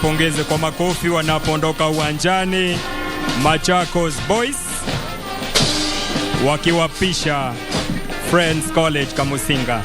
Tuwapongeze kwa makofi wanapoondoka uwanjani Machakos Boys wakiwapisha Friends College Kamusinga.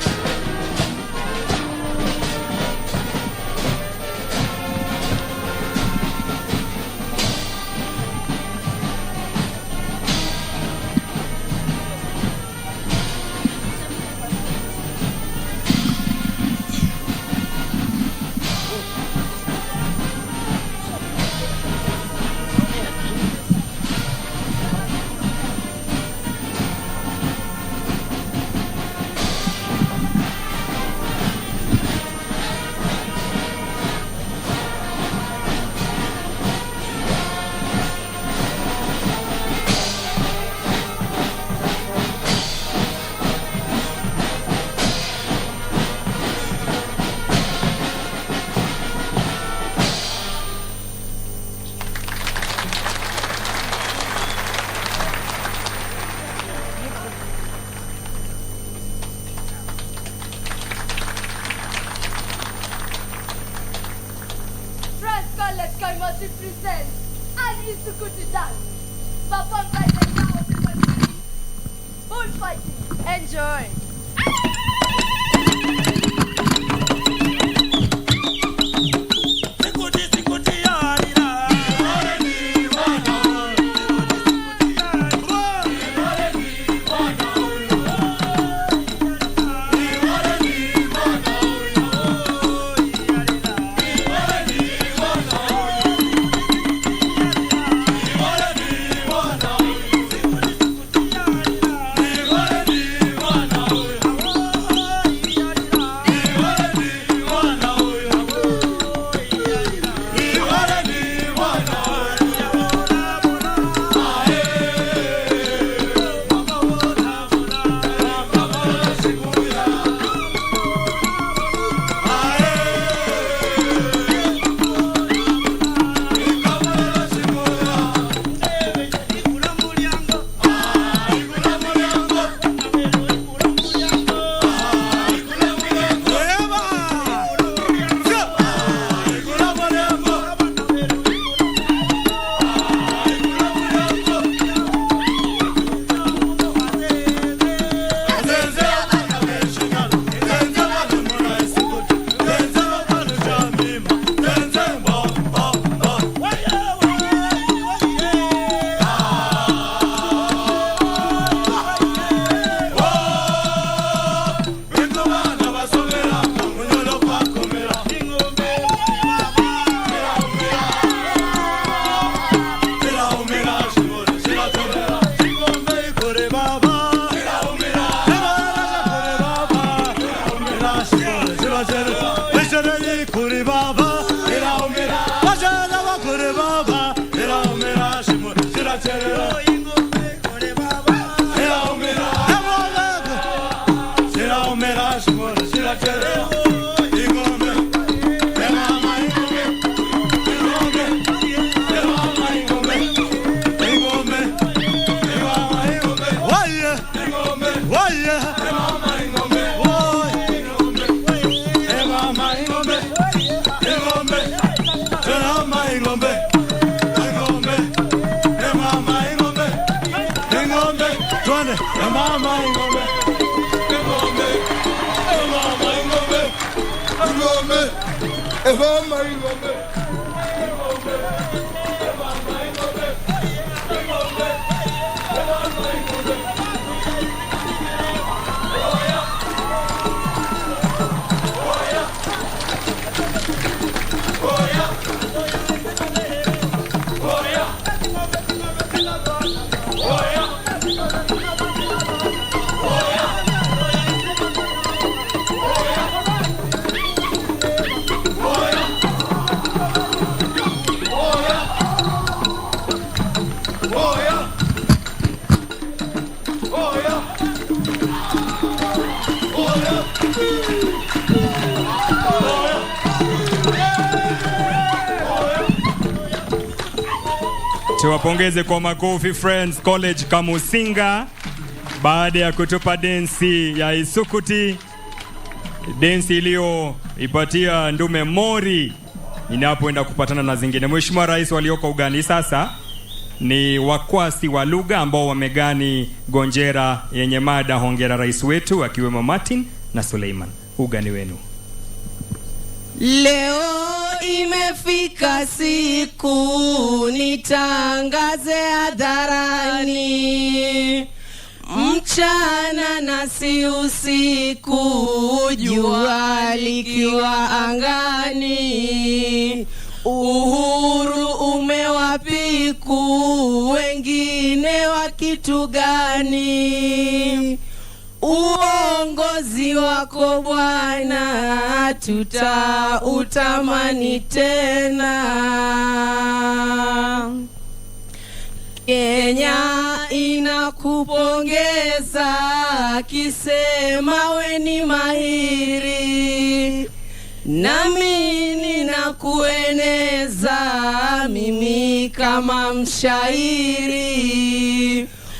Enjoy. Tuwapongeze kwa makofi Friends College Kamusinga baada ya kutupa densi ya Isukuti, densi iliyo ipatia Ndume Mori ninapoenda kupatana na zingine. Mheshimiwa Rais, walioko ugani sasa ni wakwasi wa lugha ambao wamegani gonjera yenye mada hongera rais wetu, akiwemo Martin na Suleiman. Ugani wenu. Leo imefika siku nitangaze hadharani, mchana na si usiku, jua likiwa angani. Uhuru umewapiku, wengine wa kitu gani? Uongozi wako Bwana tutautamani tena. Kenya inakupongeza kisema we ni mahiri, nami ninakueneza mimi kama mshairi.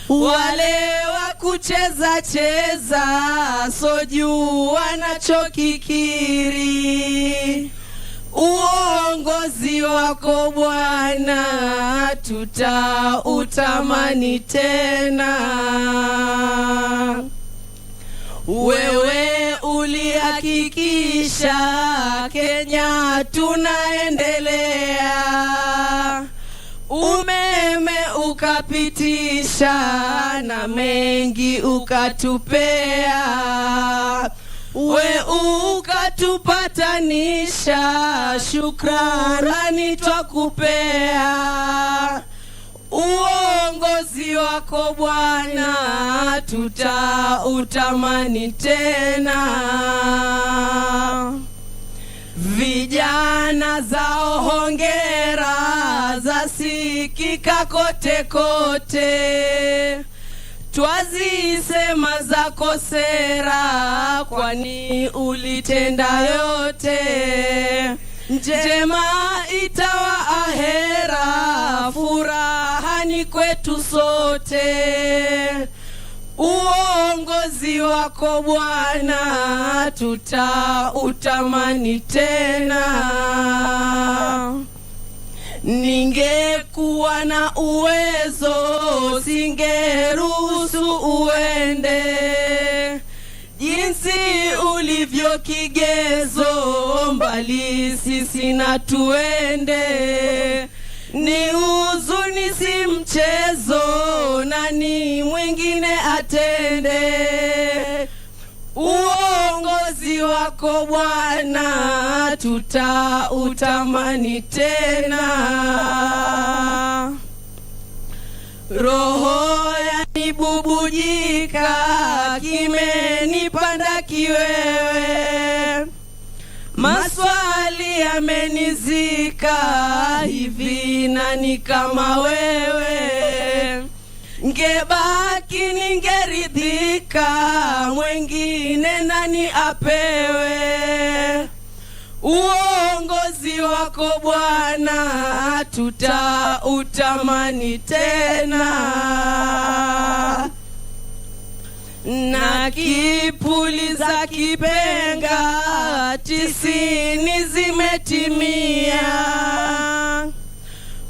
Wale wa kucheza cheza sojua wanachokikiri, uongozi wako Bwana tutautamani tena. Wewe ulihakikisha Kenya tunaendelea, umeme ukapitisha na mengi ukatupea, we ukatupatanisha, shukrani twakupea. Uongozi wako Bwana tutautamani tena. Vijana zao hongera zasikika kote kote, twazisema zako sera, kwani ulitenda yote. Njema itawa ahera, furahani kwetu sote. Uongozi wako Bwana tutautamani tena. Ningekuwa na uwezo singeruhusu uende, jinsi ulivyo kigezo mbali sisi na tuende. Ni huzuni si mchezo, nani mwingine atende? Uongozi wako Bwana tutautamani tena. Roho yanibubujika, kimenipanda kiwewe, maswali yamenizika, hivi nani kama wewe? Ngebaki ningeridhika, mwengine nani apewe? Uongozi wako Bwana tutautamani tena. Na kipuli za kipenga 90 zimetimia,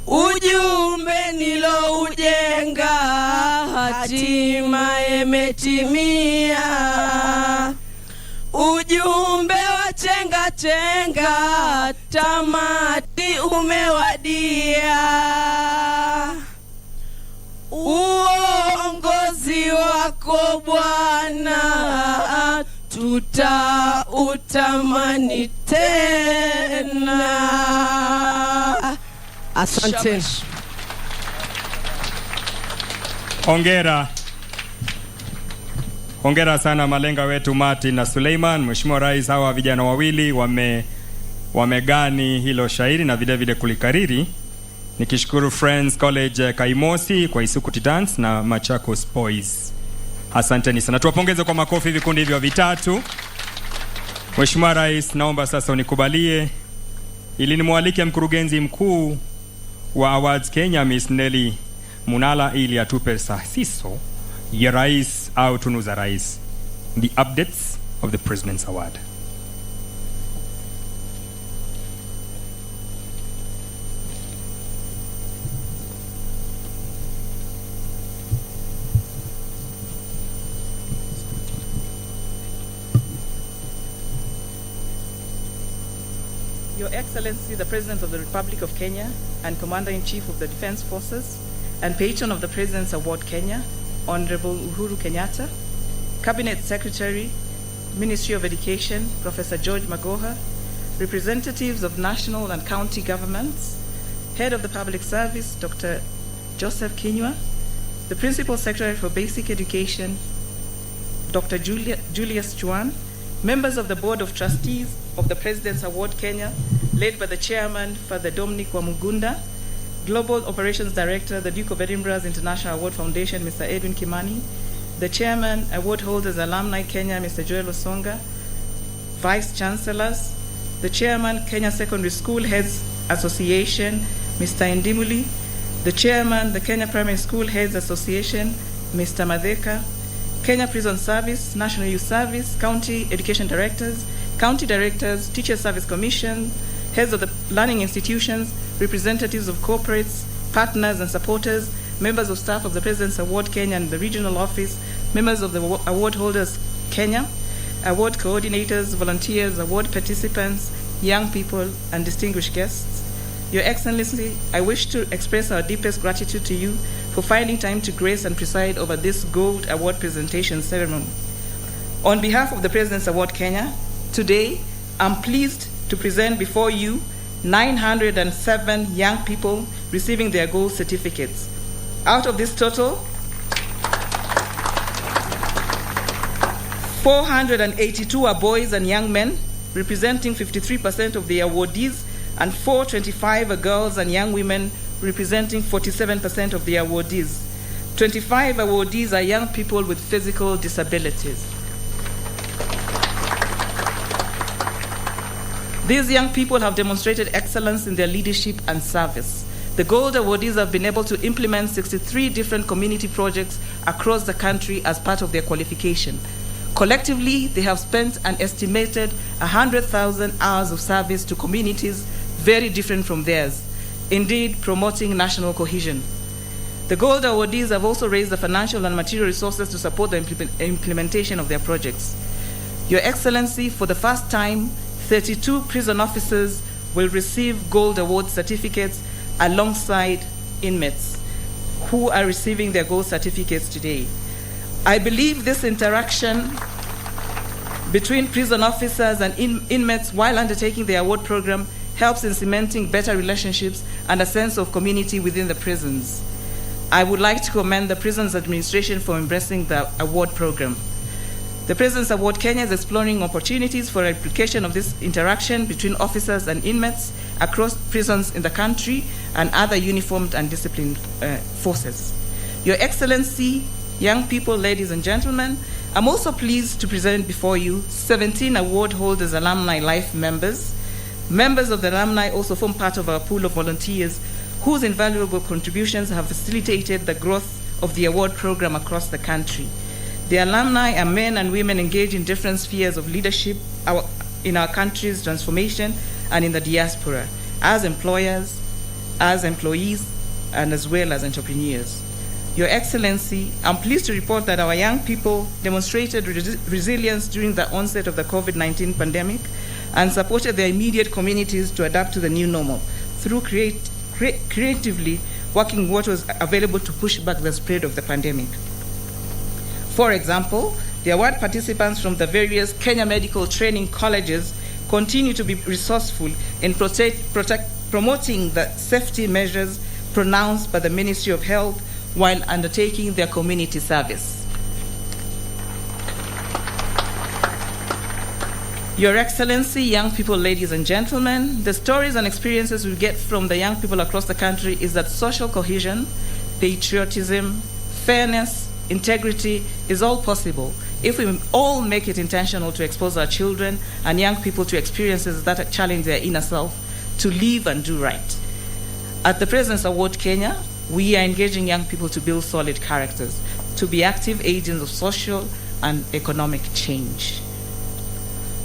ujumbe nilo ujenga hatima imetimia. Ujumbe wa chenga chenga tamati umewadia. Uongozi wako Bwana tutautamani tena. Asante. Hongera. Hongera sana malenga wetu Martin na Suleiman. Mheshimiwa Rais, hawa vijana wawili wamegani hilo shairi na vile vile kulikariri. Nikishukuru Friends College Kaimosi kwa Isukuti Dance na Machakos Boys. Asanteni sana. Tuwapongeze kwa makofi vikundi hivyo vitatu. Mheshimiwa Rais, naomba sasa unikubalie ili nimwalike mkurugenzi mkuu wa Awards Kenya Miss Nelly Munala ili atupe sasiso ya rais au tunu za rais, the updates of the President's Award. Your Excellency, the President of the Republic of Kenya and Commander-in-Chief of the Defense Forces and patron of the President's Award Kenya, Honorable Uhuru Kenyatta, Cabinet Secretary, Ministry of Education, Professor George Magoha, representatives of national and county governments, Head of the Public Service, Dr. Joseph Njue, the Principal Secretary for Basic Education, Dr. Julius Chuan, members of the Board of Trustees of the President's Award Kenya, led by the Chairman, Father Dominic Wamugunda, Global Operations Director, the Duke of Edinburgh's International Award Foundation, Mr. Edwin Kimani, the Chairman, Award Holders Alumni Kenya, Mr. Joel Osonga, Vice Chancellors, the Chairman, Kenya Secondary School Heads Association, Mr. Indimuli, the Chairman, the Kenya Primary School Heads Association, Mr. Madheka, Kenya Prison Service, National Youth Service, County Education Directors, County Directors, Teacher Service Commission, heads of the learning institutions, representatives of corporates, partners and supporters, members of staff of the President's Award Kenya and the regional office, members of the award holders Kenya, award coordinators, volunteers, award participants, young people, and distinguished guests. Your Excellency, I wish to express our deepest gratitude to you for finding time to grace and preside over this Gold Award presentation ceremony. On behalf of the President's Award Kenya, today I'm pleased to present before you 907 young people receiving their gold certificates. Out of this total, 482 are boys and young men, representing 53% of the awardees, and 425 are girls and young women, representing 47% of the awardees. 25 awardees are young people with physical disabilities. These young people have demonstrated excellence in their leadership and service. The Gold awardees have been able to implement 63 different community projects across the country as part of their qualification. Collectively, they have spent an estimated 100,000 hours of service to communities very different from theirs, indeed promoting national cohesion. The Gold awardees have also raised the financial and material resources to support the implementation of their projects. Your Excellency, for the first time, 32 prison officers will receive Gold Award certificates alongside inmates who are receiving their Gold certificates today. I believe this interaction between prison officers and inmates while undertaking the award program helps in cementing better relationships and a sense of community within the prisons. I would like to commend the Prisons Administration for embracing the award program. The President's Award Kenya is exploring opportunities for replication of this interaction between officers and inmates across prisons in the country and other uniformed and disciplined forces. Your Excellency, young people, ladies and gentlemen, I'm also pleased to present before you 17 award holders, alumni life members. Members of the alumni also form part of our pool of volunteers whose invaluable contributions have facilitated the growth of the award program across the country. The alumni are men and women engaged in different spheres of leadership in our country's transformation and in the diaspora, as employers, as employees, and as well as entrepreneurs. Your Excellency, I'm pleased to report that our young people demonstrated resilience during the onset of the COVID-19 pandemic and supported their immediate communities to adapt to the new normal through creatively working what was available to push back the spread of the pandemic. For example, the award participants from the various Kenya medical training colleges continue to be resourceful in promoting the safety measures pronounced by the Ministry of Health while undertaking their community service. Your Excellency, young people, ladies and gentlemen, the stories and experiences we get from the young people across the country is that social cohesion, patriotism, fairness, integrity is all possible if we all make it intentional to expose our children and young people to experiences that challenge their inner self to live and do right. At the President's Award Kenya, we are engaging young people to build solid characters, to be active agents of social and economic change.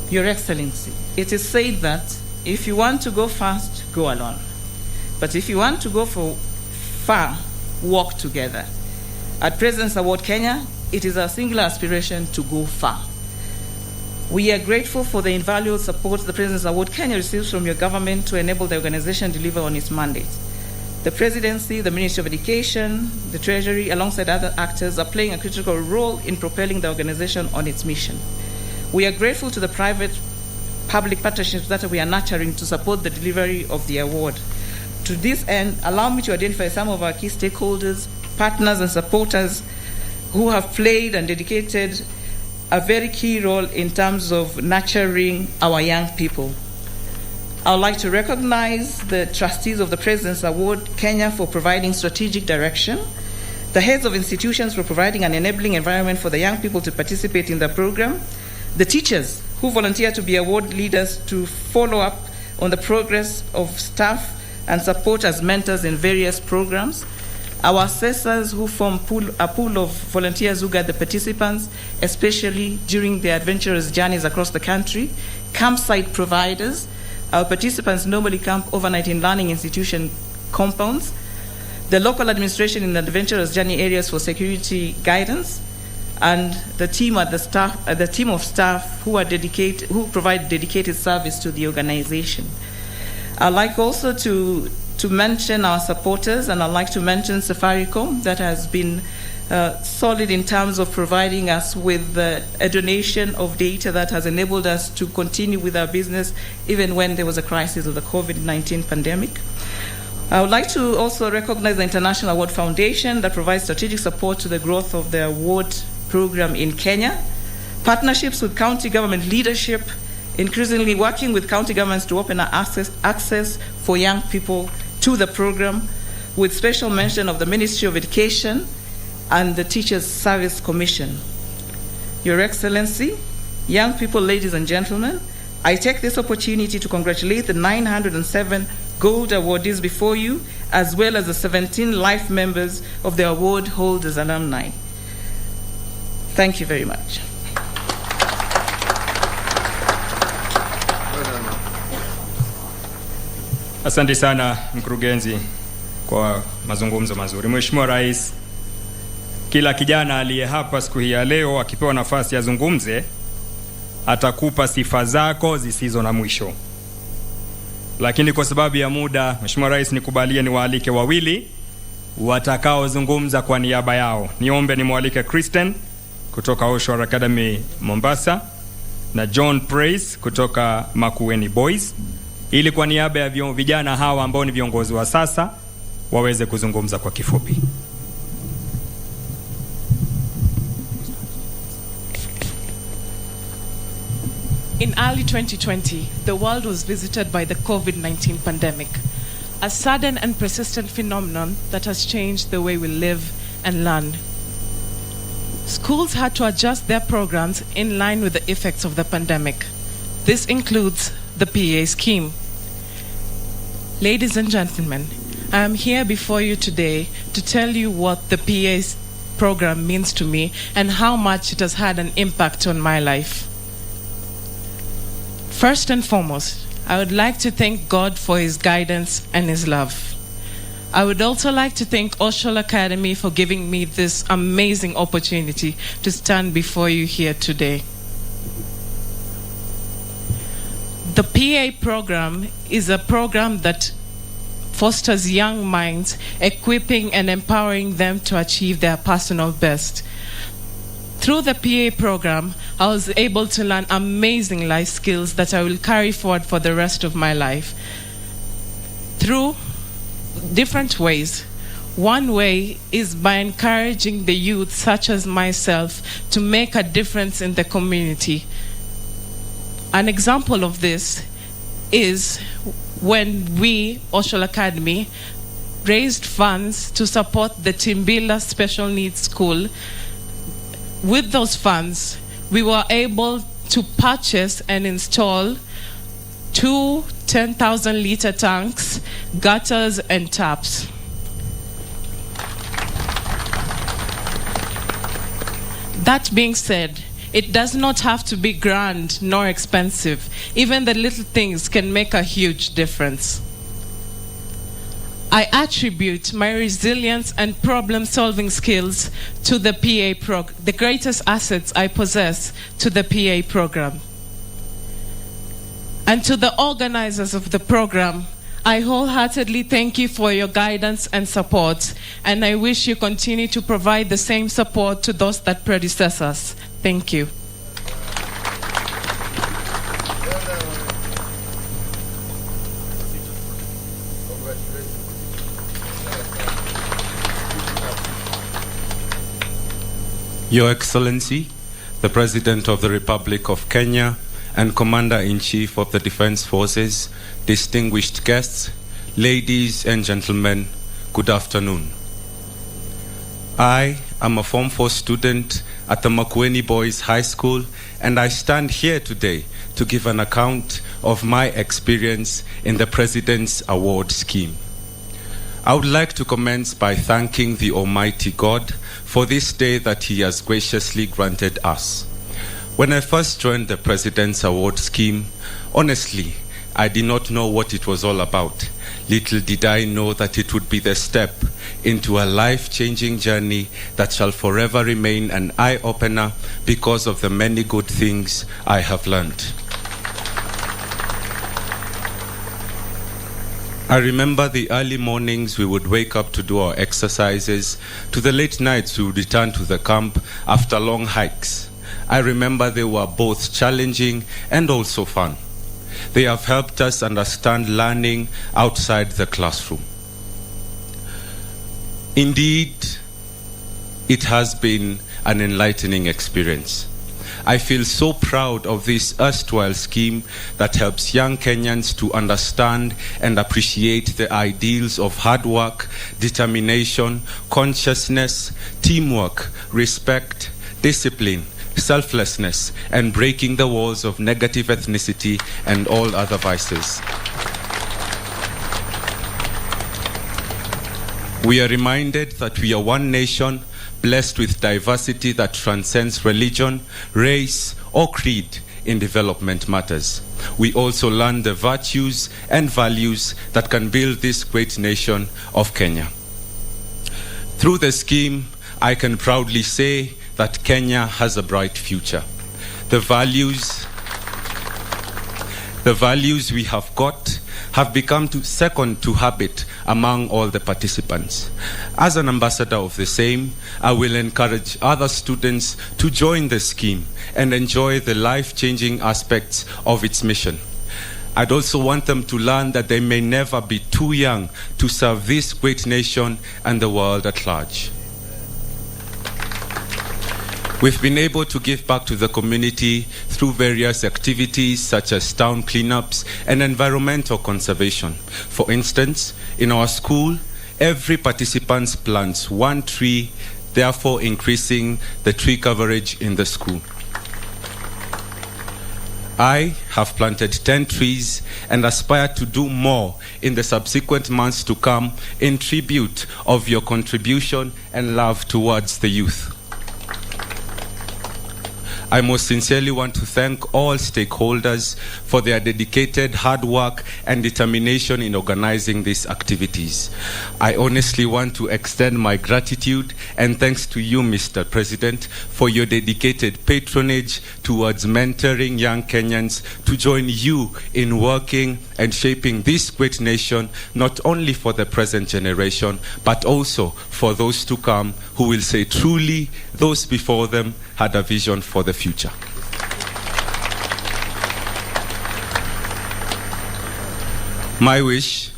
Your Excellency, it is said that if you want to go fast, go alone. But if you want to go far, walk together. At President's Award Kenya, it is our singular aspiration to go far. We are grateful for the invaluable support the President's Award Kenya receives from your government to enable the organization to deliver on its mandate. The Presidency, the Ministry of Education, the Treasury, alongside other actors, are playing a critical role in propelling the organization on its mission. We are grateful to the private-public partnerships that we are nurturing to support the delivery of the award. To this end, allow me to identify some of our key stakeholders, partners, and supporters who have played and dedicated a very key role in terms of nurturing our young people. I would like to recognize the trustees of the President's Award Kenya for providing strategic direction, the heads of institutions for providing an enabling environment for the young people to participate in the program, the teachers who volunteer to be award leaders to follow up on the progress of staff and support as mentors in various programs, our assessors who form a pool of volunteers who guide the participants, especially during their adventurous journeys across the country, campsite providers. Our participants normally camp overnight in learning institution compounds, the local administration in the adventurous journey areas for security guidance, and the team of staff who provide dedicated service to the organization. I'd like also to mention our supporters, and I'd like to mention Safaricom that has been solid in terms of providing us with a donation of data that has enabled us to continue with our business even when there was a crisis of the COVID-19 pandemic. I would like to also recognize the International Award Foundation that provides strategic support to the growth of the award program in Kenya, partnerships with county government leadership, increasingly working with county governments to open access for young people to the program, with special mention of the Ministry of Education and the Teachers Service Commission. Your Excellency, young people, ladies and gentlemen, I take this opportunity to congratulate the 907 gold awardees before you, as well as the 17 life members of the award holders alumni. Thank you very much. Asante sana mkurugenzi kwa mazungumzo mazuri. Mheshimiwa Rais, kila kijana aliye hapa siku hii ya leo akipewa nafasi azungumze atakupa sifa zako zisizo na mwisho. Lakini kwa sababu ya muda, Mheshimiwa Rais, nikubalie niwaalike wawili watakaozungumza kwa niaba yao. Niombe nimwalike Kristen kutoka Oshore Academy Mombasa na John Praise kutoka Makueni Boys, ili kwa niaba ya vijana hawa ambao ni viongozi wa sasa waweze kuzungumza kwa kifupi. In early 2020, the world was visited by the COVID-19 pandemic, a sudden and persistent phenomenon that has changed the way we live and learn. Schools had to adjust their programs in line with the effects of the pandemic. This includes the PA scheme. Ladies and gentlemen, I am here before you today to tell you what the PA program means to me and how much it has had an impact on my life. First and foremost, I would like to thank God for His guidance and His love. I would also like to thank Oshore Academy for giving me this amazing opportunity to stand before you here today. The PA program is a program that fosters young minds, equipping and empowering them to achieve their personal best. Through the PA program, I was able to learn amazing life skills that I will carry forward for the rest of my life. Through different ways. One way is by encouraging the youth, such as myself, to make a difference in the community. An example of this is when we, Oshore Academy, raised funds to support the Timbila Special Needs School. With those funds, we were able to purchase and install 2 10,000-liter tanks, gutters, and taps. That being said, it does not have to be grand nor expensive. Even the little things can make a huge difference. I attribute my resilience and problem-solving skills to the PA program, the greatest assets I possess to the PA program. And to the organizers of the program, I wholeheartedly thank you for your guidance and support, and I wish you continue to provide the same support to those that predecessed us. Thank you. Your Excellency, the President of the Republic of Kenya and Commander-in-Chief of the Defense Forces, distinguished guests, ladies and gentlemen, good afternoon. I am a Form 4 student at the Makueni Boys High School, and I stand here today to give an account of my experience in the President's Award Scheme. I would like to commence by thanking the Almighty God for this day that He has graciously granted us. When I first joined the President's Award Scheme, honestly, I did not know what it was all about. Little did I know that it would be the step into a life-changing journey that shall forever remain an eye-opener because of the many good things I have learned. I remember the early mornings we would wake up to do our exercises, to the late nights we would return to the camp after long hikes. I remember they were both challenging and also fun. They have helped us understand learning outside the classroom. Indeed, it has been an enlightening experience. I feel so proud of this erstwhile scheme that helps young Kenyans to understand and appreciate the ideals of hard work, determination, consciousness, teamwork, respect, discipline, selflessness, and breaking the walls of negative ethnicity and all other vices. We are reminded that we are one nation, blessed with diversity that transcends religion, race, or creed in development matters. We also learn the virtues and values that can build this great nation of Kenya. Through the scheme, I can proudly say that Kenya has a bright future. The values we have got have become second to habit among all the participants. As an ambassador of the same, I will encourage other students to join the scheme and enjoy the life-changing aspects of its mission. I'd also want them to learn that they may never be too young to serve this great nation and the world at large. We've been able to give back to the community through various activities such as town cleanups and environmental conservation. For instance, in our school, every participant plants one tree, therefore increasing the tree coverage in the school. I have planted 10 trees and aspire to do more in the subsequent months to come in tribute of your contribution and love towards the youth. I most sincerely want to thank all stakeholders for their dedicated hard work and determination in organizing these activities. I honestly want to extend my gratitude and thanks to you, Mr. President, for your dedicated patronage towards mentoring young Kenyans to join you in working and shaping this great nation, not only for the present generation, but also for those to come who will say truly those before them had a vision for the future. My wish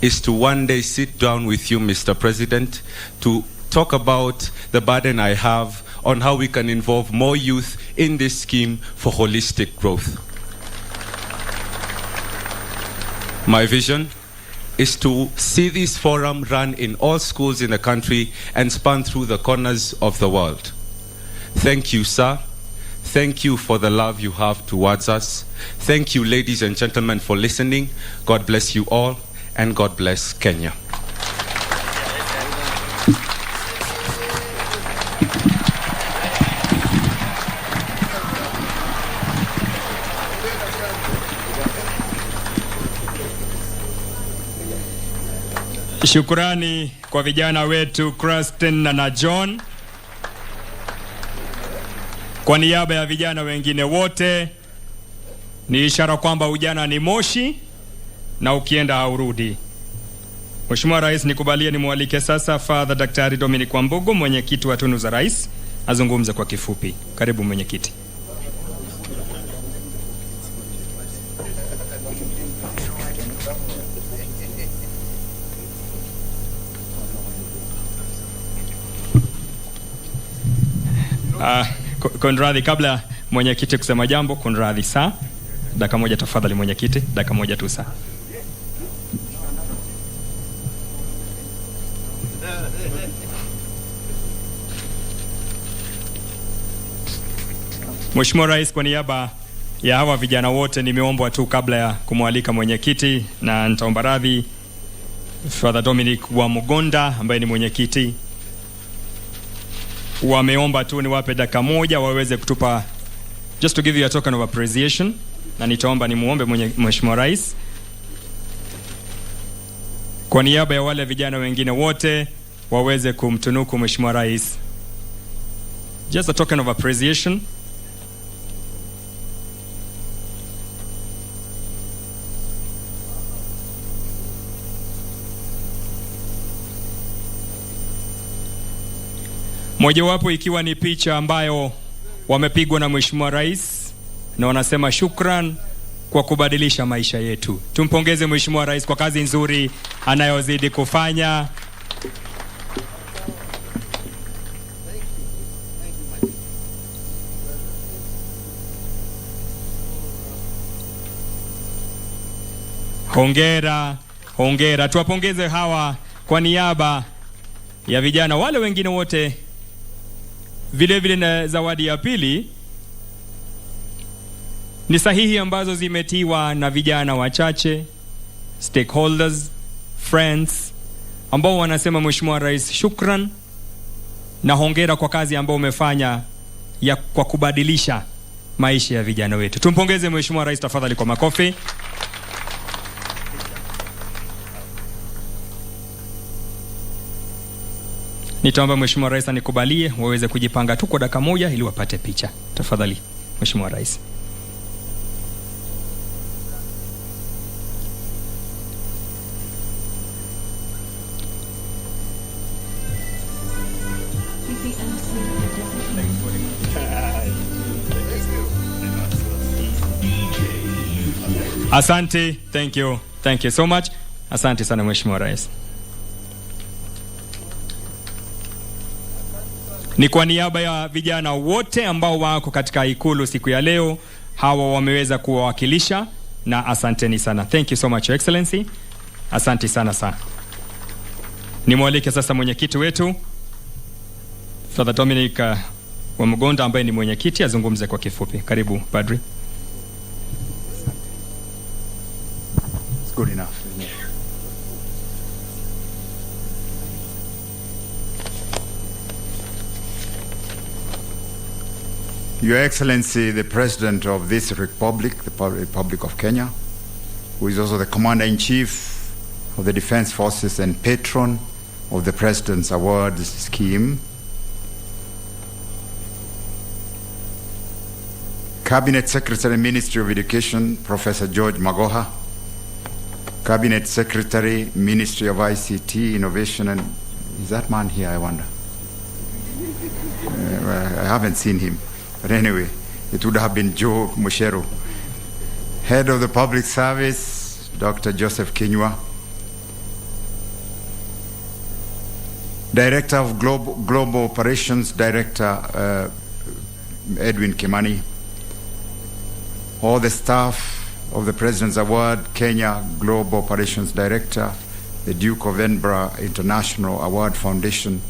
is to one day sit down with you, Mr. President, to talk about the burden I have on how we can involve more youth in this scheme for holistic growth. My vision is to see this forum run in all schools in the country and span through the corners of the world. Thank you, sir. Thank you for the love you have towards us. Thank you, ladies and gentlemen, for listening. God bless you all, and God bless Kenya. Shukurani kwa vijana wetu Kristen na John. Kwa niaba ya vijana wengine wote, Ni ishara kwamba ujana ni moshi na ukienda haurudi. Mheshimiwa Rais, nikubalie nimwalike sasa Father Daktari Dominic Wambugu, mwenyekiti wa Tunu za Rais, azungumze kwa kifupi. Karibu mwenyekiti. Konradhi, kabla mwenyekiti kusema jambo, konradhi saa. Dakika moja tafadhali mwenyekiti, dakika moja tu saa. Mheshimiwa Rais, kwa niaba ya hawa vijana wote nimeombwa tu kabla ya kumwalika mwenyekiti, na nitaomba radhi Father Dominic wa Mugonda ambaye ni mwenyekiti. Wameomba tu niwape dakika moja waweze kutupa, just to give you a token of appreciation, na nitaomba nimuombe Mheshimiwa Rais kwa niaba ya wale vijana wengine wote waweze kumtunuku Mheshimiwa Rais. Just a token of appreciation. Mojawapo ikiwa ni picha ambayo wamepigwa na Mheshimiwa Rais na wanasema shukran kwa kubadilisha maisha yetu. Tumpongeze Mheshimiwa Rais kwa kazi nzuri anayozidi kufanya. Hongera, hongera. Tuwapongeze hawa kwa niaba ya vijana wale wengine wote. Vile vile na zawadi ya pili ni sahihi ambazo zimetiwa na vijana wachache, stakeholders, friends, ambao wanasema Mheshimiwa Rais, shukran na hongera kwa kazi ambayo umefanya kwa kubadilisha maisha ya vijana wetu. Tumpongeze Mheshimiwa Rais tafadhali kwa makofi. Nitaomba Mheshimiwa Rais anikubalie waweze kujipanga tu kwa dakika moja ili wapate picha. Tafadhali Mheshimiwa Rais. Asante, thank you so much. Asante sana Mheshimiwa Rais. Ni kwa niaba ya vijana wote ambao wako katika ikulu siku ya leo, hawa wameweza kuwawakilisha, na asanteni sana. Thank you so much, Your Excellency. Asante sana sana. Nimwalike sasa mwenyekiti wetu Father Dominic wa Mugonda ambaye ni mwenyekiti azungumze kwa kifupi. Karibu Padri. It's good enough. Your Excellency, the President of this Republic, the Republic of Kenya, who is also the Commander-in-Chief of the Defense Forces and patron of the President's Awards scheme, Cabinet Secretary, Ministry of Education, Professor George Magoha, Cabinet Secretary, Ministry of ICT, Innovation, and is that man here, I wonder? I haven't seen him. But anyway, it would have been Joe Mushero. Head of the Public Service, Dr. Joseph Njue. Director of Global Operations, Director Edwin Kimani. All the staff of the President's Award, Kenya Global Operations Director, the Duke of Edinburgh International Award Foundation.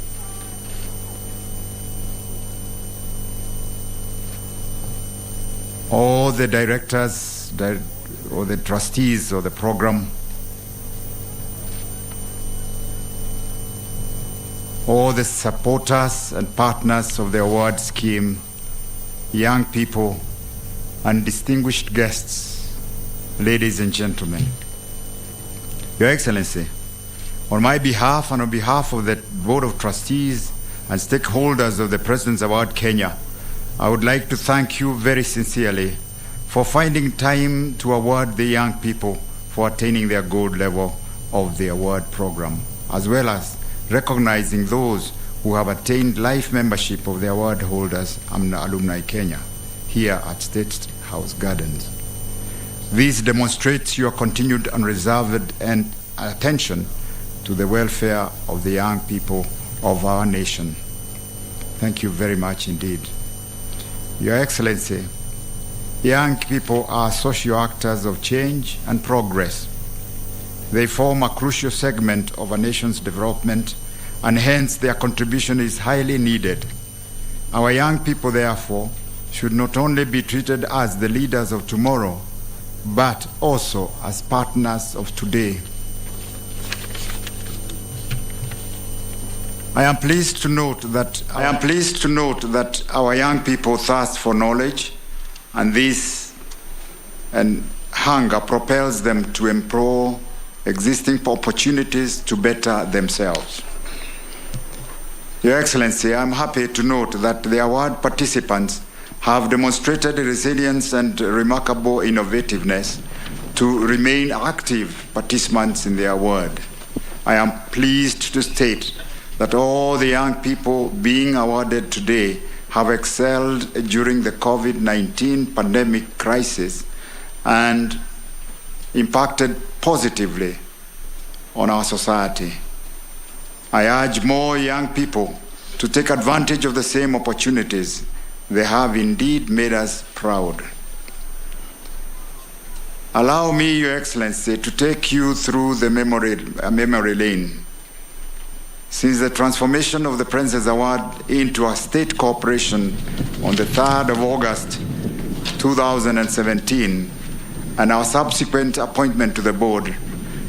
All the directors or the trustees of the program, all the supporters and partners of the award scheme, young people and distinguished guests, ladies and gentlemen. Your Excellency, on my behalf and on behalf of the Board of Trustees and stakeholders of the President's Award Kenya, I would like to thank you very sincerely for finding time to award the young people for attaining their gold level of the award program, as well as recognizing those who have attained life membership of the award holders and Alumni Kenya here at State House Gardens. This demonstrates your continued unreserved and attention to the welfare of the young people of our nation. Thank you very much indeed. Your Excellency, young people are social actors of change and progress. They form a crucial segment of a nation's development, and hence their contribution is highly needed. Our young people, therefore, should not only be treated as the leaders of tomorrow, but also as partners of today. I am pleased to note that our young people thirst for knowledge, and this hunger propels them to explore existing opportunities to better themselves. Your Excellency, I am happy to note that the award participants have demonstrated resilience and remarkable innovativeness to remain active participants in the award. I am pleased to state that all the young people being awarded today have excelled during the COVID-19 pandemic crisis and impacted positively on our society. I urge more young people to take advantage of the same opportunities. They have indeed made us proud. Allow me, Your Excellency, to take you through the memory lane. Since the transformation of the President's Award into a state corporation on the 3rd of August 2017 and our subsequent appointment to the board,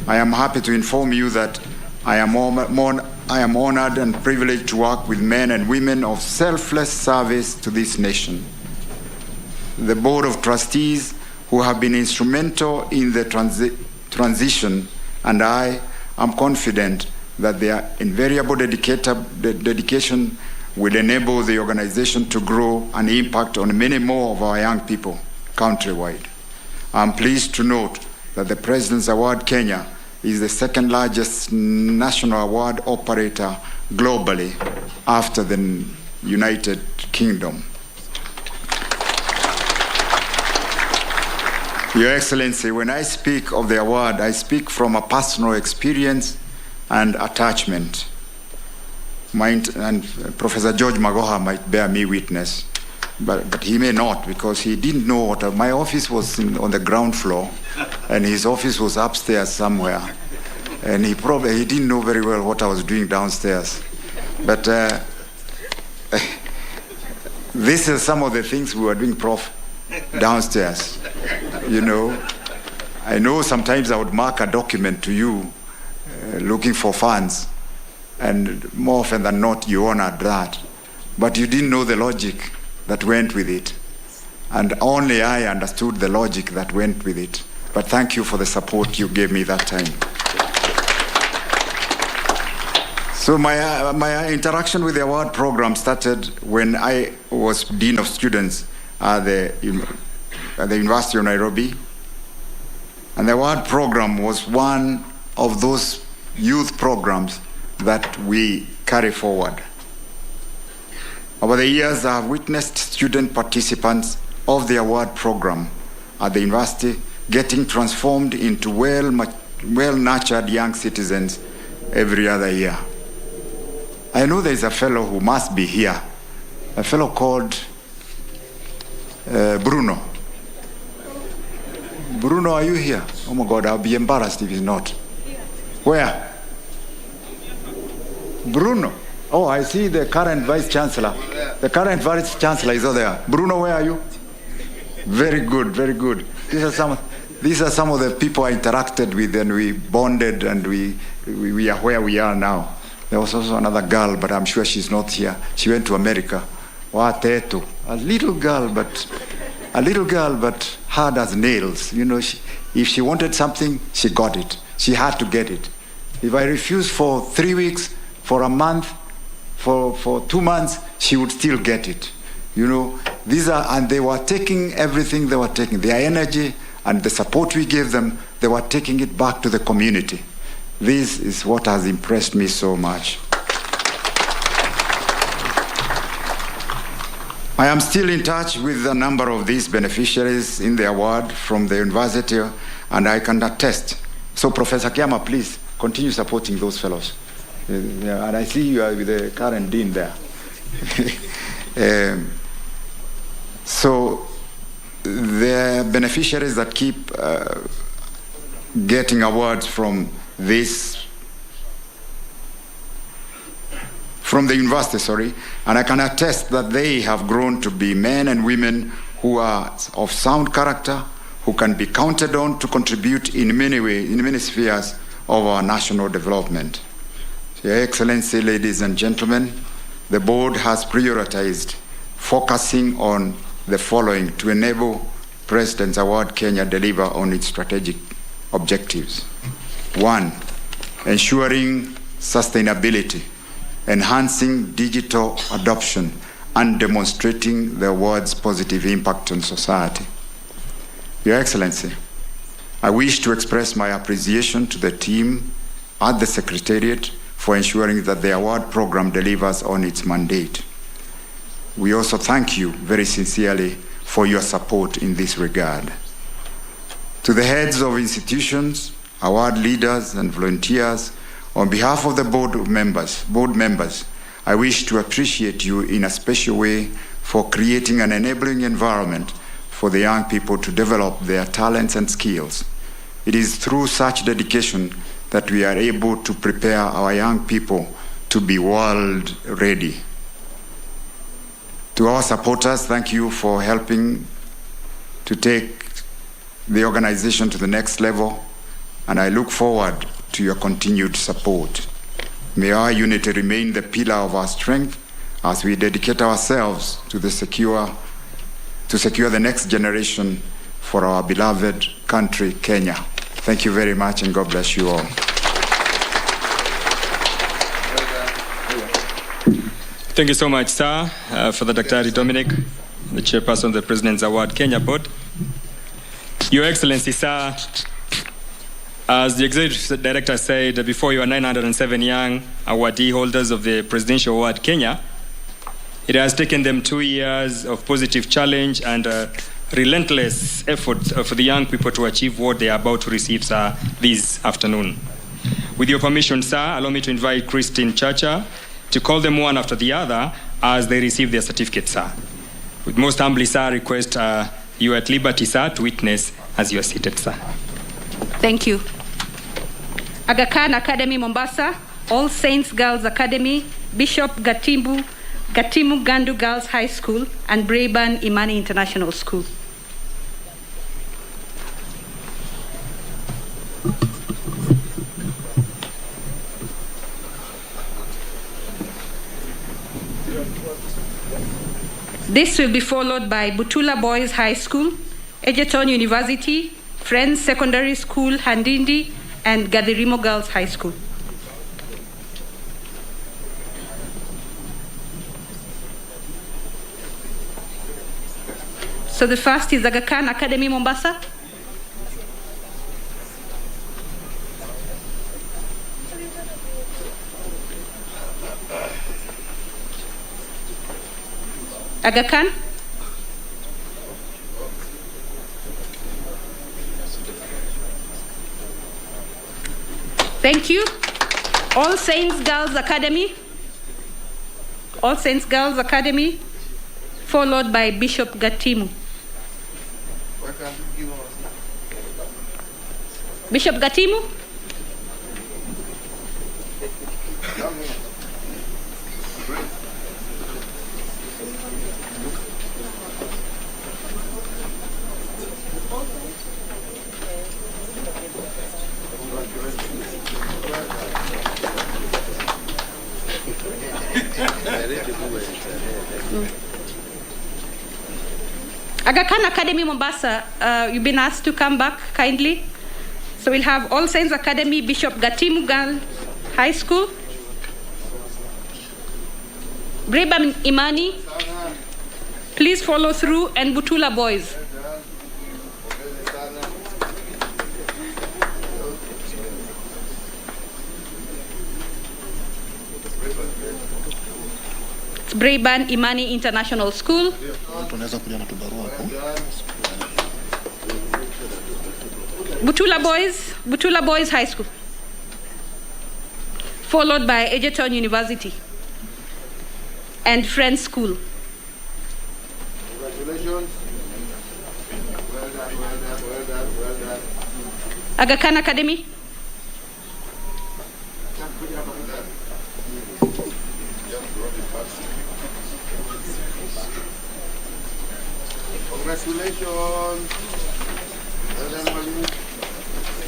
I am happy to inform you that I am honored and privileged to work with men and women of selfless service to this nation. The Board of Trustees, who have been instrumental in the transition, and I am confident that their invariable dedication will enable the organization to grow and impact on many more of our young people countrywide. I'm pleased to note that the President's Award Kenya is the second largest national award operator globally after the United Kingdom. Your Excellency, when I speak of the award, I speak from a personal experience and attachment. And Professor George Magoha might bear me witness, but he may not, because he didn't know what my office was on the ground floor, and his office was upstairs somewhere, and he didn't know very well what I was doing downstairs. But this is some of the things we were doing, Prof, downstairs. You know, I know sometimes I would mark a document to you looking for funds, and more often than not you honored that, but you didn't know the logic that went with it, and only I understood the logic that went with it. But thank you for the support you gave me that time. So my interaction with the award program started when I was Dean of Students at the University of Nairobi, and the award program was one of those youth programs that we carry forward. Over the years, I have witnessed student participants of the award program at the university getting transformed into well-nurtured young citizens every other year. I know there is a fellow who must be here, a fellow called Bruno. Bruno, are you here? Oh my God, I'll be embarrassed if he's not. Where? Bruno. Oh, I see the current Vice Chancellor. The current Vice Chancellor is over there. Bruno, where are you? Very good, very good. These are some of the people I interacted with, and we bonded, and we are where we are now. There was also another girl, but I'm sure she's not here. She went to America. Wateto. A little girl, but hard as nails. You know, if she wanted something, she got it. She had to get it. If I refused for 3 weeks, for a month, for 2 months, she would still get it. You know, And they were taking everything they were taking, their energy and the support we gave them, they were taking it back to the community. This is what has impressed me so much. I am still in touch with a number of these beneficiaries in the award from the university, and I can attest. So Professor Kiama, please continue supporting those fellows. And I see you are with the current dean there. So the beneficiaries that keep getting awards from the university, and I can attest that they have grown to be men and women who are of sound character, who can be counted on to contribute in many ways, in many spheres of our national development. Your Excellency, ladies and gentlemen, the board has prioritized focusing on the following to enable President's Award Kenya deliver on its strategic objectives. 1, ensuring sustainability, enhancing digital adoption, and demonstrating the award's positive impact on society. Your Excellency, I wish to express my appreciation to the team at the Secretariat for ensuring that the award program delivers on its mandate. We also thank you very sincerely for your support in this regard. To the heads of institutions, award leaders, and volunteers, on behalf of the board members, I wish to appreciate you in a special way for creating an enabling environment for the young people to develop their talents and skills. It is through such dedication that we are able to prepare our young people to be world ready. To our supporters, thank you for helping to take the organization to the next level, and I look forward to your continued support. May our unity remain the pillar of our strength as we dedicate ourselves to secure the next generation for our beloved country, Kenya. Thank you very much, and God bless you all. Thank you so much, sir, for the Dr. Dominic, the chairperson of the President's Award Kenya Board. Your Excellency, sir, as the Executive Director said, before you are 907 young awardee holders of the Presidential Award Kenya, it has taken them 2 years of positive challenge and relentless effort for the young people to achieve what they are about to receive, sir, this afternoon. With your permission, sir, allow me to invite Christine Chacha to call them one after the other as they receive their certificates, sir. With most humbly, sir, request you at liberty, sir, to witness as you are seated, sir. Thank you. Aga Khan Academy, Mombasa, All Saints Girls Academy, Bishop Gatimu Gandu Girls High School, and Braeburn Imani International School. This will be followed by Butula Boys High School, Egerton University, Friends Secondary School, Handindi, and Gadirimo Girls High School. So the first is Aga Khan Academy, Mombasa. Aga Khan. Thank you. All Saints Girls Academy. All Saints Girls Academy, followed by Bishop Gatimu. Bishop Gatimu. Aga Khan Academy, Mombasa, you've been asked to come back kindly. So we'll have All Saints Academy, Bishop Gatimu Girls High School, Braeburn Imani, Please follow through, and Butula boys. It's Brayban Imani International School. Butula Boys High School. Followed by Egerton University and Friends School. Congratulations. Well done, well done, well done, well done. Aga Khan Academy. Congratulations. Well done, Mwalimu.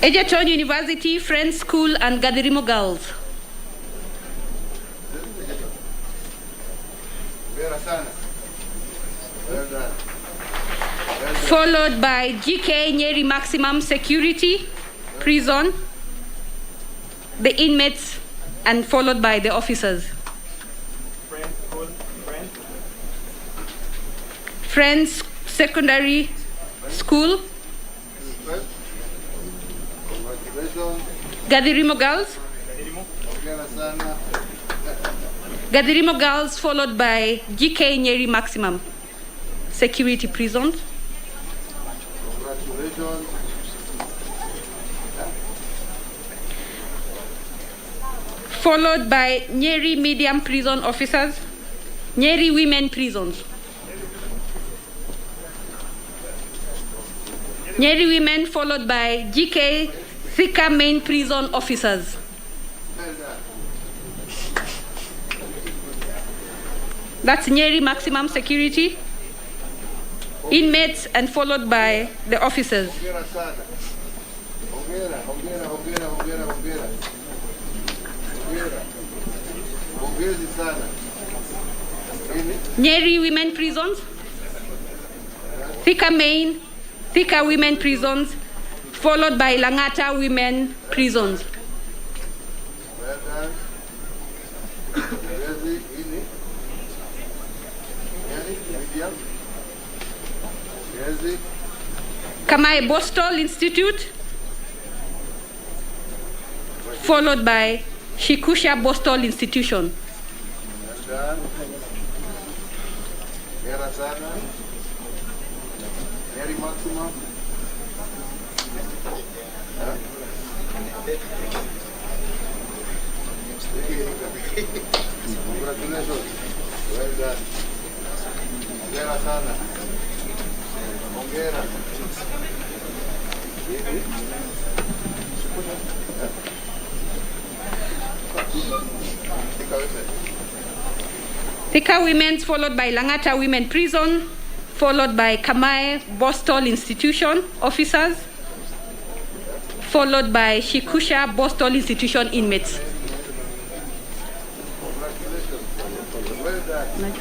Egerton University, Friends School, and Gadirimo Girls. Vera sana. Well done. Well done. Followed by GK Nyeri Maximum Security Prison, the inmates, and followed by the officers. Friends Secondary School, Congratulations. Gadirimo Girls. Vera sana. Gadirimo Girls, followed by GK Nyeri Maximum Security Prison. Congratulations. Followed by Nyeri Medium Prison Officers, Nyeri Women Prisons. Nyeri Women, followed by GK Thika Main Prison Officers. Well done. That's Nyeri Maximum Security, inmates, and followed by the officers. Hongera sana. Hongera, hongera, hongera, hongera, hongera. Hongera. Hongera sana. Nini? Nyeri Women Prisons, Thika Main, Thika Women Prisons, followed by Langata Women Prisons. Well done. Where's it? Nini? Nini? Medium? Where's it? Kamai Bostol Institute, followed by Shikusha Bostol Institution. Well done. Hongera sana. Nyeri Maximum. Huh? Congratulations. Well done. Hongera sana. Hongera. Thika Women's, followed by Langata Women Prison, followed by Kamai Bostol Institution officers, followed by Shikusha Bostol Institution inmates. Well done.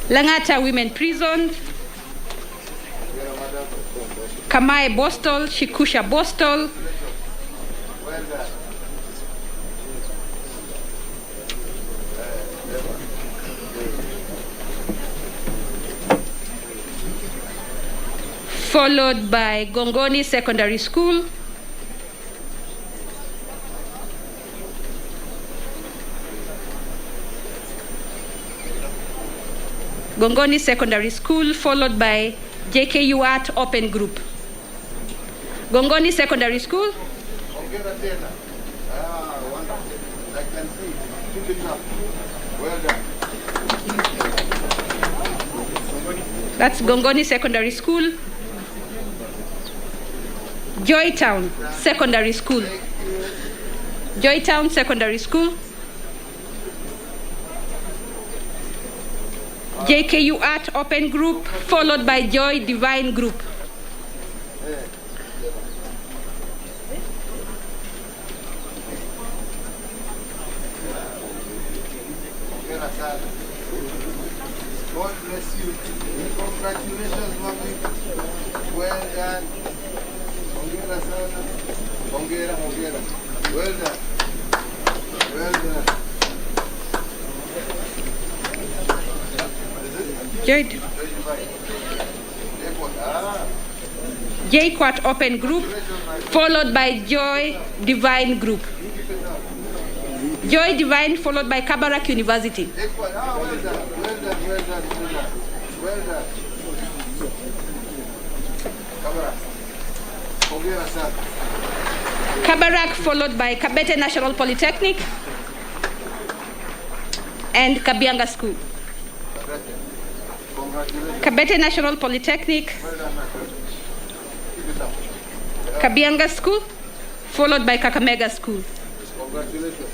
Langata Women Prison, Kamai Bostol, Shikusha Bostol, followed by Gongoni Secondary School, Gongoni Secondary School, followed by JKU Art Open Group. Gongoni Secondary School, Hongera tena. Wonderful. I can see. Keep it up. Well done. That's Gongoni Secondary School. Joytown Secondary School. Joytown Secondary School. JKU Art Open Group, followed by Joy Divine Group. God bless you. Congratulations, Mommy. Well done. Hongera sana. Hongera. Well done. JQuat Open Group, followed by Joy Divine Group. Joy Divine, followed by Kabarak University. Well done. Hongera sana. Kabarak, followed by Kabete National Polytechnic and Kabianga School. Kabete National Polytechnic, Kabianga School, followed by Kakamega School. Congratulations.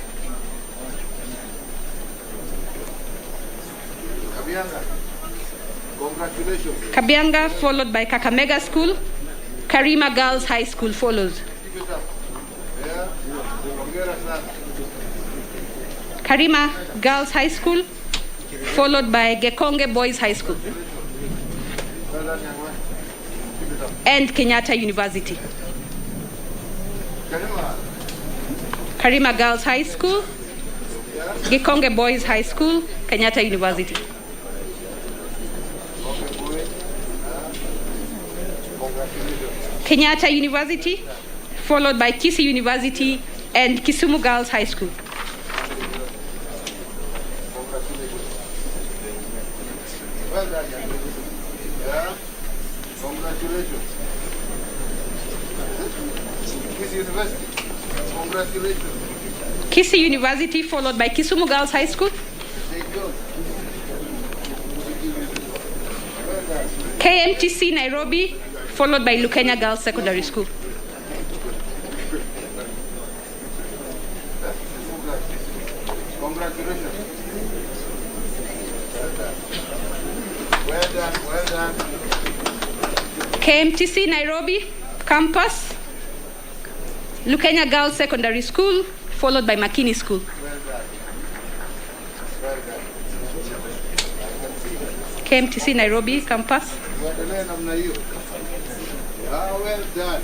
Congratulations. Kabianga, followed by Kakamega School. Karima Girls High School follows. Yeah. Hongera sana. Karima Girls High School, followed by Gekonge Boys High School. Well done, Njue. Keep it up. And Kenyatta University. Karima. Karima Girls High School, Gekonge Boys High School, Kenyatta University. Okay, boy. Congratulations. Kenyatta University, followed by Kisii University and Kisumu Girls High School. Well done, Njue. Yeah. Congratulations. Kisii University. Congratulations. Kisii University, followed by Kisumu Girls High School. KMTC Nairobi, followed by Lukenya Girls Secondary School. Congratulations. Well done. KMTC Nairobi campus, Lukenya Girls Secondary School, followed by Makini School. KMTC Nairobi campus, Tuendelee namna hiyo. Well done.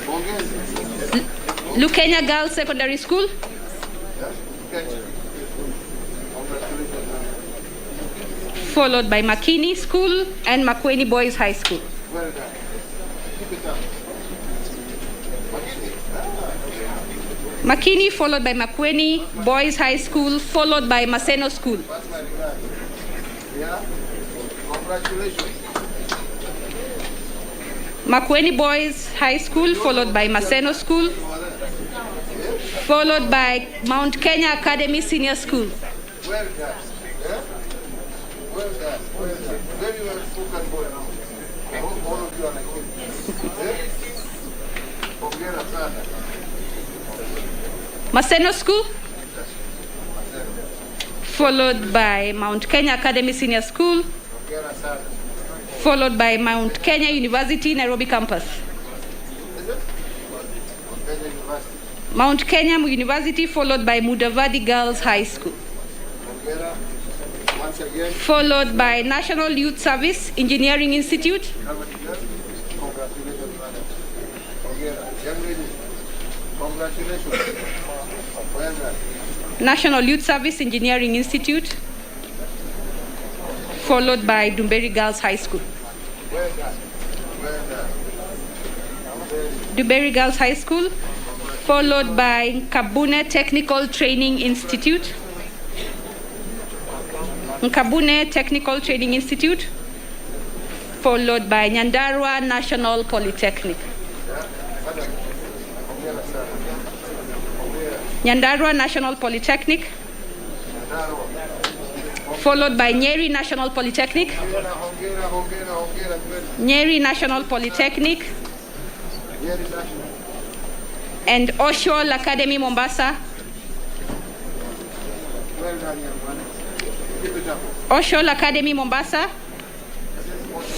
Pongezi. Lukenya Girls Secondary School, Okay. Congratulations. followed by Makini School and Makueni Boys High School. Well done. Keep it up. Makini, followed by Makueni Boys High School, followed by Maseno School. Yeah. Congratulations. Makueni Boys High School, followed by Maseno School, followed by Mount Kenya Academy Senior School. Well done. Yeah? Well done. Very well spoken boy. I hope all of you are like him. Yeah? Hongera sana. Maseno School, followed by Mount Kenya Academy Senior School, Hongera sana. followed by Mount Kenya University Nairobi campus. Kenya University. Mount Kenya University, followed by Mudavadi Girls High School, Hongera. Once again. followed by National Youth Service Engineering Institute, Congratulations, brother. Hongera. Young lady. Congratulations. Well done. National Youth Service Engineering Institute, followed by Dumberi Girls High School. Well done. Dumberi Girls High School, followed by Nkabune Technical Training Institute, Nkabune Technical Training Institute, followed by Nyandarua National Polytechnic. Nyandarua National Polytechnic, followed by Nyeri National Polytechnic, Nyeri National Polytechnic, and Oshol Academy Mombasa, Oshol Academy Mombasa,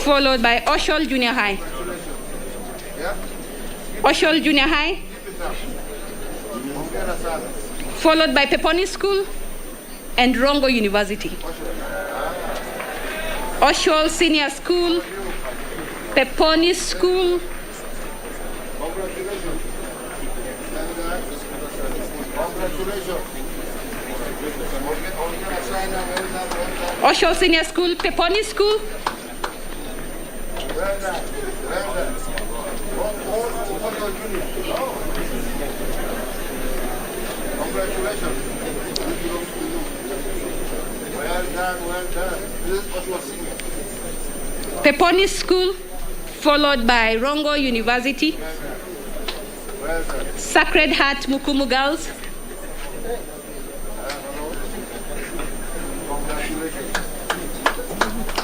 followed by Oshol Junior High, Oshol Junior High, followed by Peponi School and Rongo University. Oshol Senior School, Peponi School, Oshol Senior School, Peponi School, Congratulations. Well done. This is Oshol Senior. Peponi School, followed by Rongo University, Well done. Sacred Heart Mukumu Girls,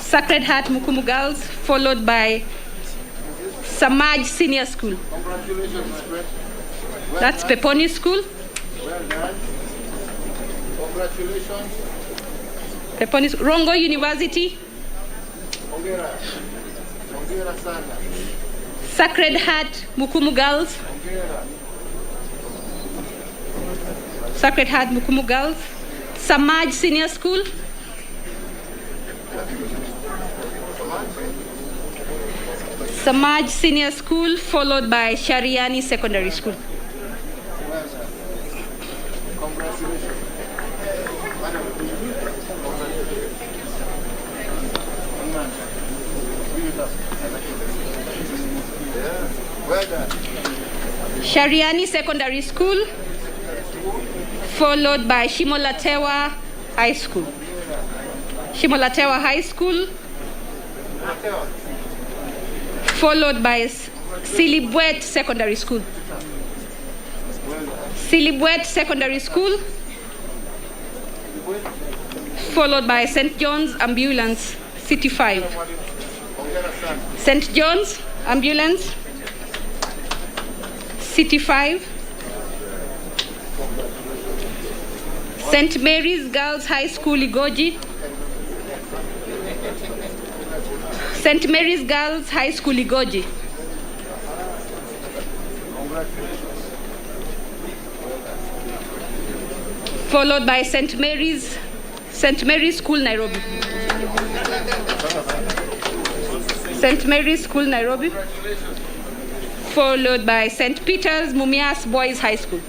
Sacred Heart Mukumu Girls, followed by Samaj Senior School. Congratulations, my friend. That's Peponi School, Well done. Congratulations. Peponi School, Rongo University, Hongera. Hongera sana. Sacred Heart Mukumu Girls, Hongera. Sacred Heart Mukumu Girls, Samaj Senior School, Samaj Senior School, followed by Shariani Secondary School. Congratulations. Well done. Shariani Secondary School, followed by Shimolatewa High School. Shimolatewa High School, followed by Silibwet Secondary School. Silibwet Secondary School, followed by St. John's Ambulance, City 5. St. John's Ambulance, City 5. St. Mary's Girls High School, Igoji. St. Mary's Girls High School, Igoji. Followed by St. Mary's School, Nairobi. St. Mary's School, Nairobi. Followed by St. Peter's Mumias Boys High School.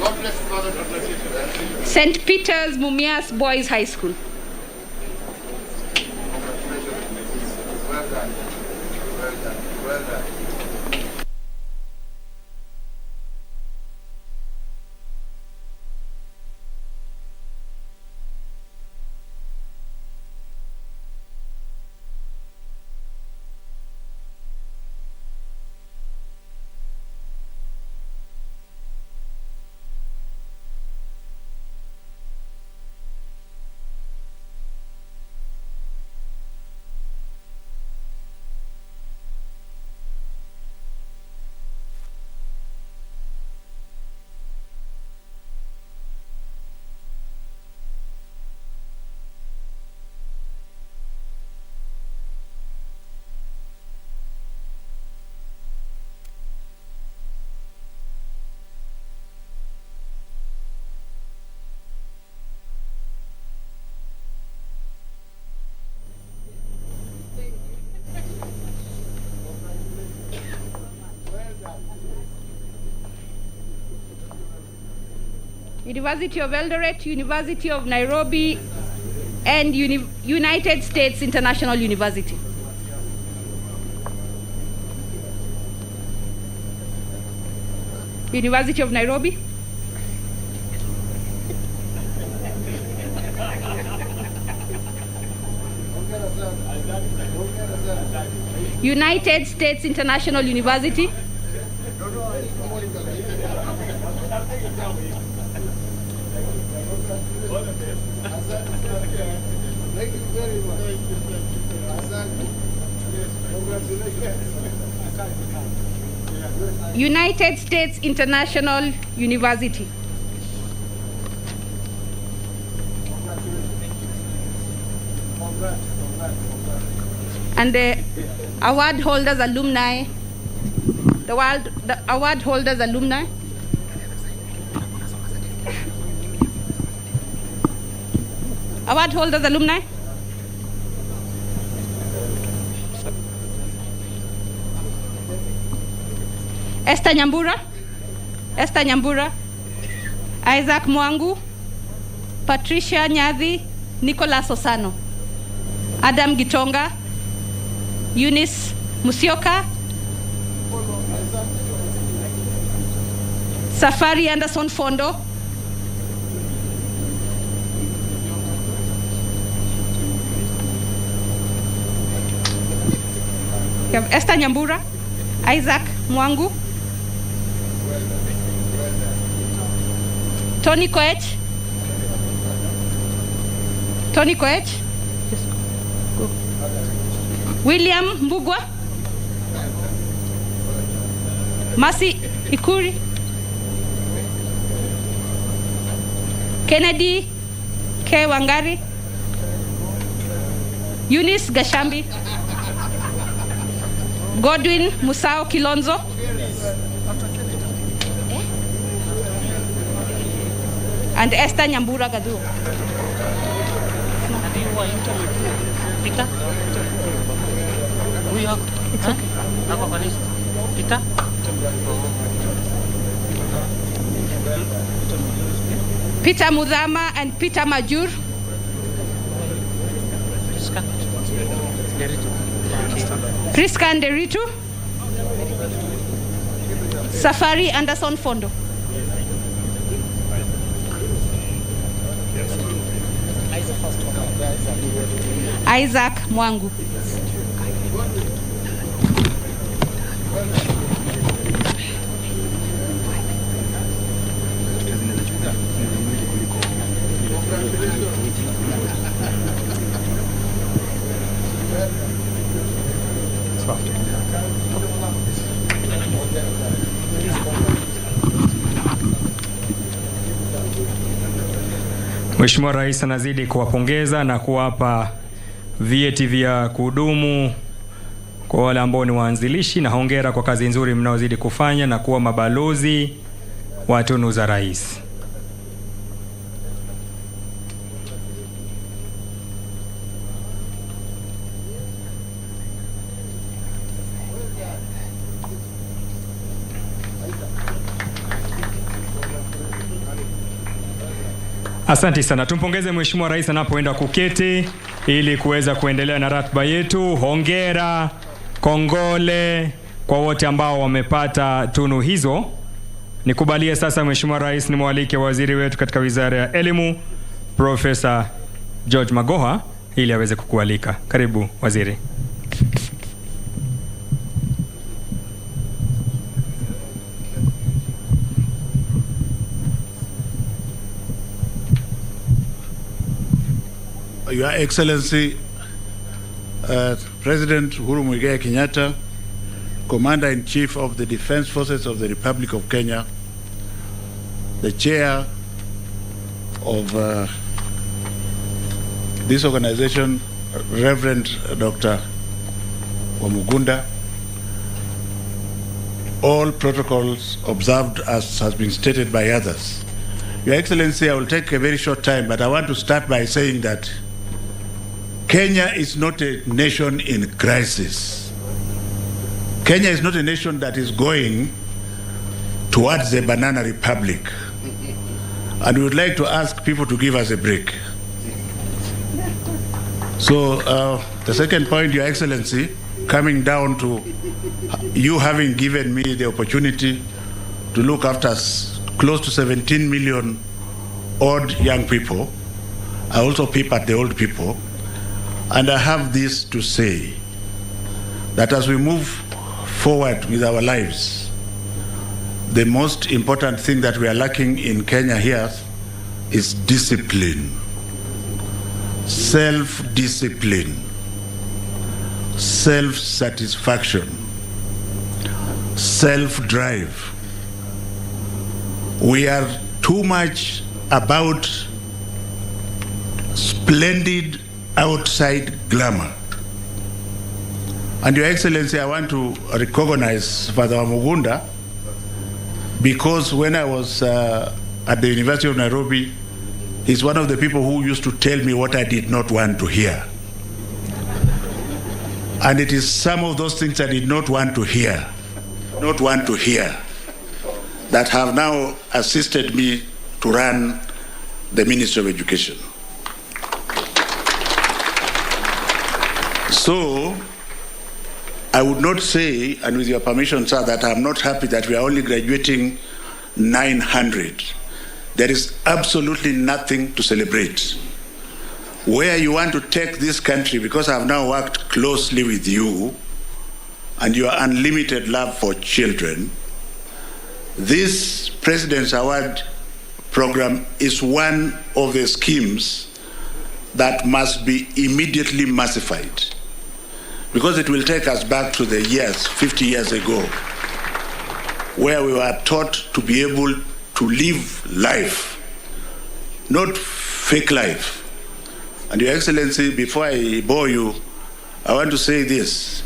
God bless you, Father. St. Peter's Mumias Boys High School. Well done. Well done. Well done. University of Eldoret, University of Nairobi, and United States International University. University of Nairobi. United States International University, Thank you very much. Congratulations. United States International University. And the award holders alumni, the award holders alumni. Award holders alumni. Esther Nyambura, Isaac Mwangu, Patricia Nyadhi, Nicholas Osano, Adam Gitonga, Eunice Musioka, Safari Anderson Fondo, you have Esther Nyambura, Isaac Mwangu, Tony Koech. William Mbugwa, Masi Ikuri, Kennedy K. Wangari, Eunice Gashambi, Godwin Musao Kilonzo, and Esther Nyambura Gadu. Pita? It's okay. Pita? Peter Mudhama and Peter Majur. Priska and Deritu. Safari Anderson Fondo. Isaac Mwangu. Mheshimiwa Rais anazidi kuwapongeza na kuwapa vyeti vya kudumu kwa wale ambao ni waanzilishi, na hongera kwa kazi nzuri mnaozidi kufanya na kuwa mabalozi wa tunu za rais. Asante sana. Tumpongeze Mheshimiwa Rais anapoenda kuketi ili kuweza kuendelea na ratiba yetu. Hongera, kongole kwa wote ambao wamepata tunu hizo. Nikubalie sasa Mheshimiwa Rais nimwalike waziri wetu katika Wizara ya Elimu, Profesa George Magoha, ili aweze kukualika. Karibu waziri. Your Excellency, President Uhuru Muigai Kenyatta, Commander-in-Chief of the Defense Forces of the Republic of Kenya, the Chair of this organization, Reverend Dr. Wamugunda, all protocols observed as has been stated by others. Your Excellency, I will take a very short time, but I want to start by saying that Kenya is not a nation in crisis. Kenya is not a nation that is going towards a banana republic. And we would like to ask people to give us a break. So the second point, Your Excellency, coming down to you having given me the opportunity to look after close to 17 million odd young people. I also peep at the old people. And I have this to say. that as we move forward with our lives, the most important thing that we are lacking in Kenya here is discipline, self-discipline, self-satisfaction, self-drive. We are too much about splendid outside glamour. And Your Excellency, I want to recognize Father Mugunda, because when I was at the University of Nairobi, he's one of the people who used to tell me what I did not want to hear. And it is some of those things I did not want to hear, that have now assisted me to run the Ministry of Education. So, I would not say, and with your permission, sir, that I'm not happy that we are only graduating 900. There is absolutely nothing to celebrate. Where you want to take this country, because I've now worked closely with you and your unlimited love for children, this President's Award program is one of the schemes that must be immediately massified, because it will take us back to the years, 50 years ago, where we were taught to be able to live life, not fake life. And Your Excellency, before I bore you, I want to say this,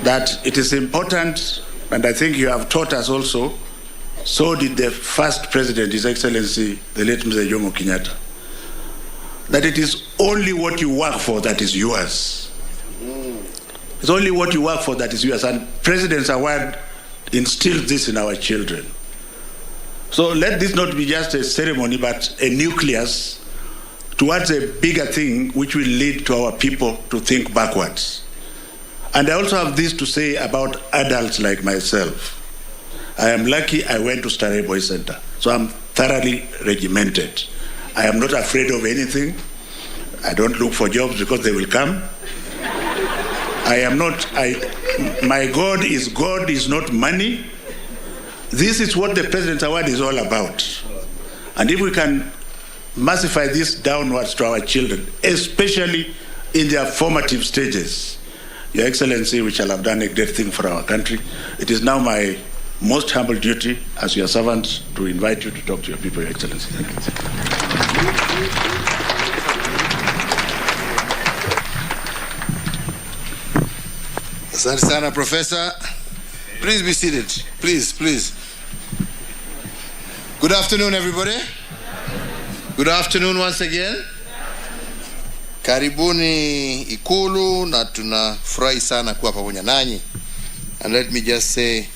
that it is important, and I think you have taught us also, so did the first president, His Excellency, the late Mr. Jomo Kenyatta, that it is only what you work for that is yours. It's only what you work for that is yours. And President's Award instills this in our children. So let this not be just a ceremony, but a nucleus towards a bigger thing which will lead to our people to think backwards. And I also have this to say about adults like myself. I am lucky I went to Starehe Boys Center, so I'm thoroughly regimented. I am not afraid of anything. I don't look for jobs because they will come. My God is not money. This is what the President's Award is all about. And if we can massify this downwards to our children, especially in their formative stages, Your Excellency, we shall have done a great thing for our country. It is now my most humble duty as your servant to invite you to talk to your people, Your Excellency. Thank you. Asante sana, Professor. Please be seated. Please. Good afternoon, everybody. Good afternoon once again. Karibuni Ikulu, na tunafurahi sana kuwa pamoja nanyi. And let me just say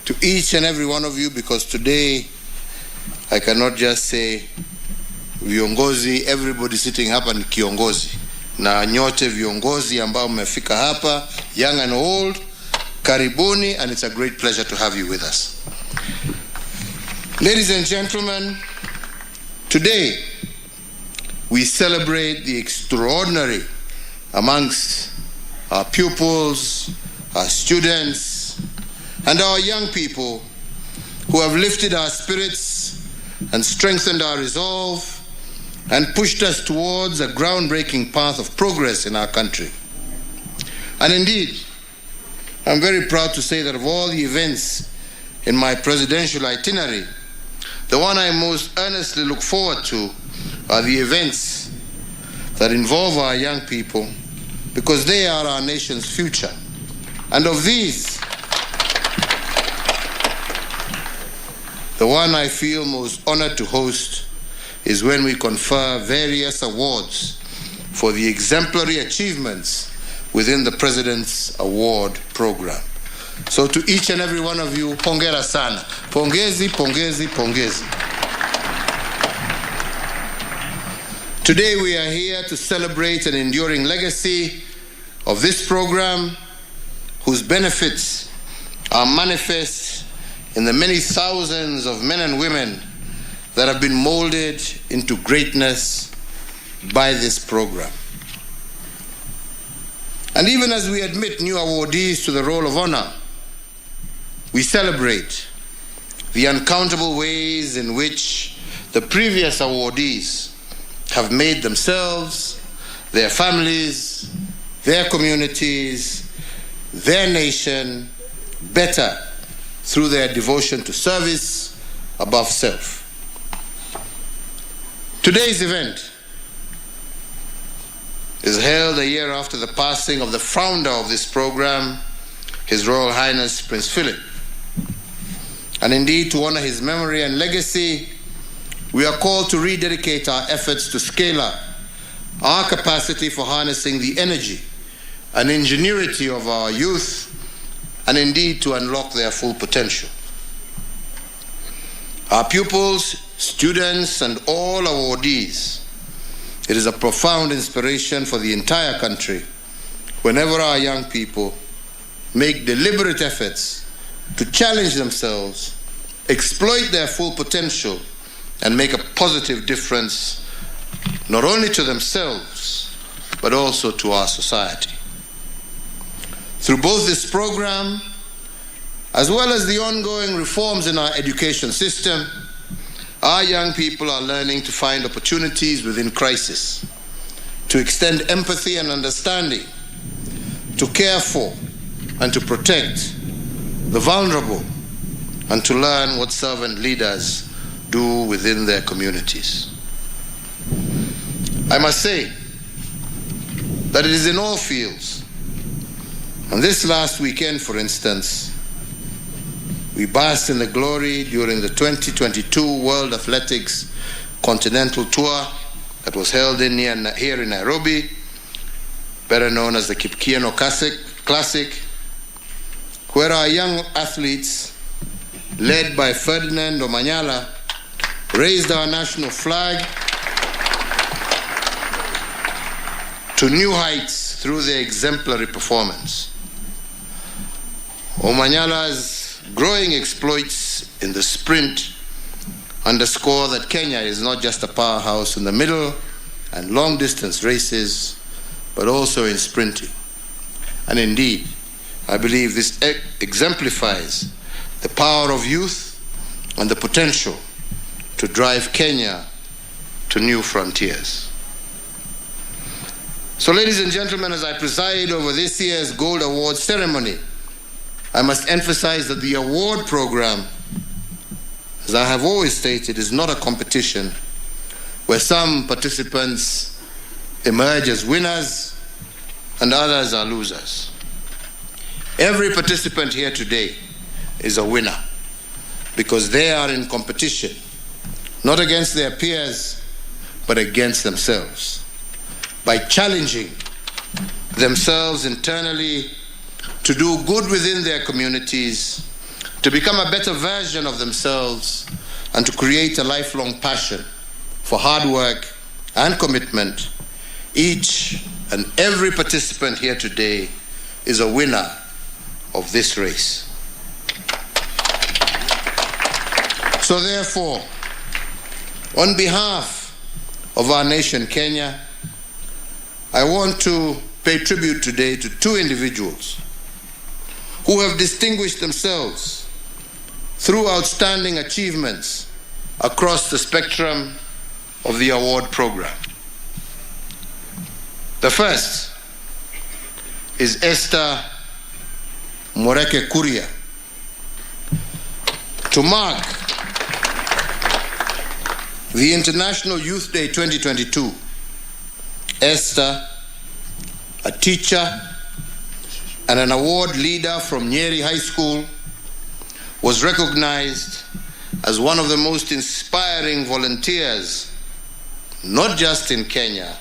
to each and every one of you, because today I cannot just say viongozi, everybody sitting hapa ni kiongozi. Na nyote viongozi ambao mmefika hapa, young and old, karibuni, and it's a great pleasure to have you with us. Ladies and gentlemen, today we celebrate the extraordinary amongst our pupils, our students, and our young people who have lifted our spirits and strengthened our resolve and pushed us towards a groundbreaking path of progress in our country. And indeed, I'm very proud to say that of all the events in my presidential itinerary, the one I most earnestly look forward to are the events that involve our young people, because they are our nation's future. And of these, the one I feel most honored to host is when we confer various awards for the exemplary achievements within the President's Award program. So to each and every one of you, pongera sana. Pongezi, pongezi, pongezi. Today we are here to celebrate an enduring legacy of this program, whose benefits are manifest in the many thousands of men and women that have been molded into greatness by this program. And even as we admit new awardees to the roll of honor, we celebrate the uncountable ways in which the previous awardees have made themselves, their families, their communities, their nation better through their devotion to service above self. Today's event is held a year after the passing of the founder of this program, His Royal Highness Prince Philip. And indeed, to honor his memory and legacy, we are called to rededicate our efforts to scale up our capacity for harnessing the energy and ingenuity of our youth, and indeed to unlock their full potential. Our pupils, students, and all awardees, it is a profound inspiration for the entire country whenever our young people make deliberate efforts to challenge themselves, exploit their full potential, and make a positive difference not only to themselves, but also to our society. Through both this program, as well as the ongoing reforms in our education system, our young people are learning to find opportunities within crisis, to extend empathy and understanding, to care for and to protect the vulnerable, and to learn what servant leaders do within their communities. I must say that it is in all fields. And this last weekend, for instance, we basked in the glory during the 2022 World Athletics Continental Tour that was held here in Nairobi, better known as the Keynote Classic, where our young athletes, led by Ferdinand Omanyala, raised our national flag to new heights through their exemplary performance. Omanyala's growing exploits in the sprint underscore that Kenya is not just a powerhouse in the middle and long distance races, but also in sprinting. And indeed, I believe this exemplifies the power of youth and the potential to drive Kenya to new frontiers. So, ladies and gentlemen, as I preside over this year's Gold Award ceremony, I must emphasize that the award program, as I have always stated, is not a competition where some participants emerge as winners and others are losers. Every participant here today is a winner because they are in competition, not against their peers, but against themselves. By challenging themselves internally to do good within their communities, to become a better version of themselves, and to create a lifelong passion for hard work and commitment, each and every participant here today is a winner of this race. So therefore, on behalf of our nation, Kenya, I want to pay tribute today to two individuals who have distinguished themselves through outstanding achievements across the spectrum of the award program. The first is Esther Moreke Kuria. To mark the International Youth Day 2022, Esther, a teacher and an award leader from Njue High School, was recognized as one of the most inspiring volunteers, not just in Kenya,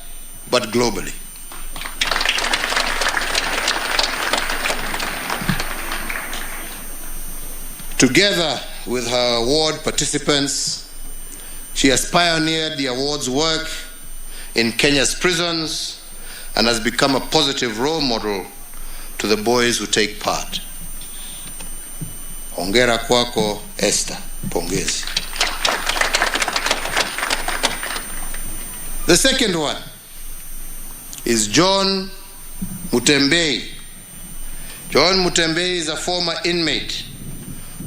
but globally. Together with her award participants, she has pioneered the awards work in Kenya's prisons and has become a positive role model to the boys who take part. Hongera kwako, Esther. Pongezi. The second one is John Mutembei. John Mutembei is a former inmate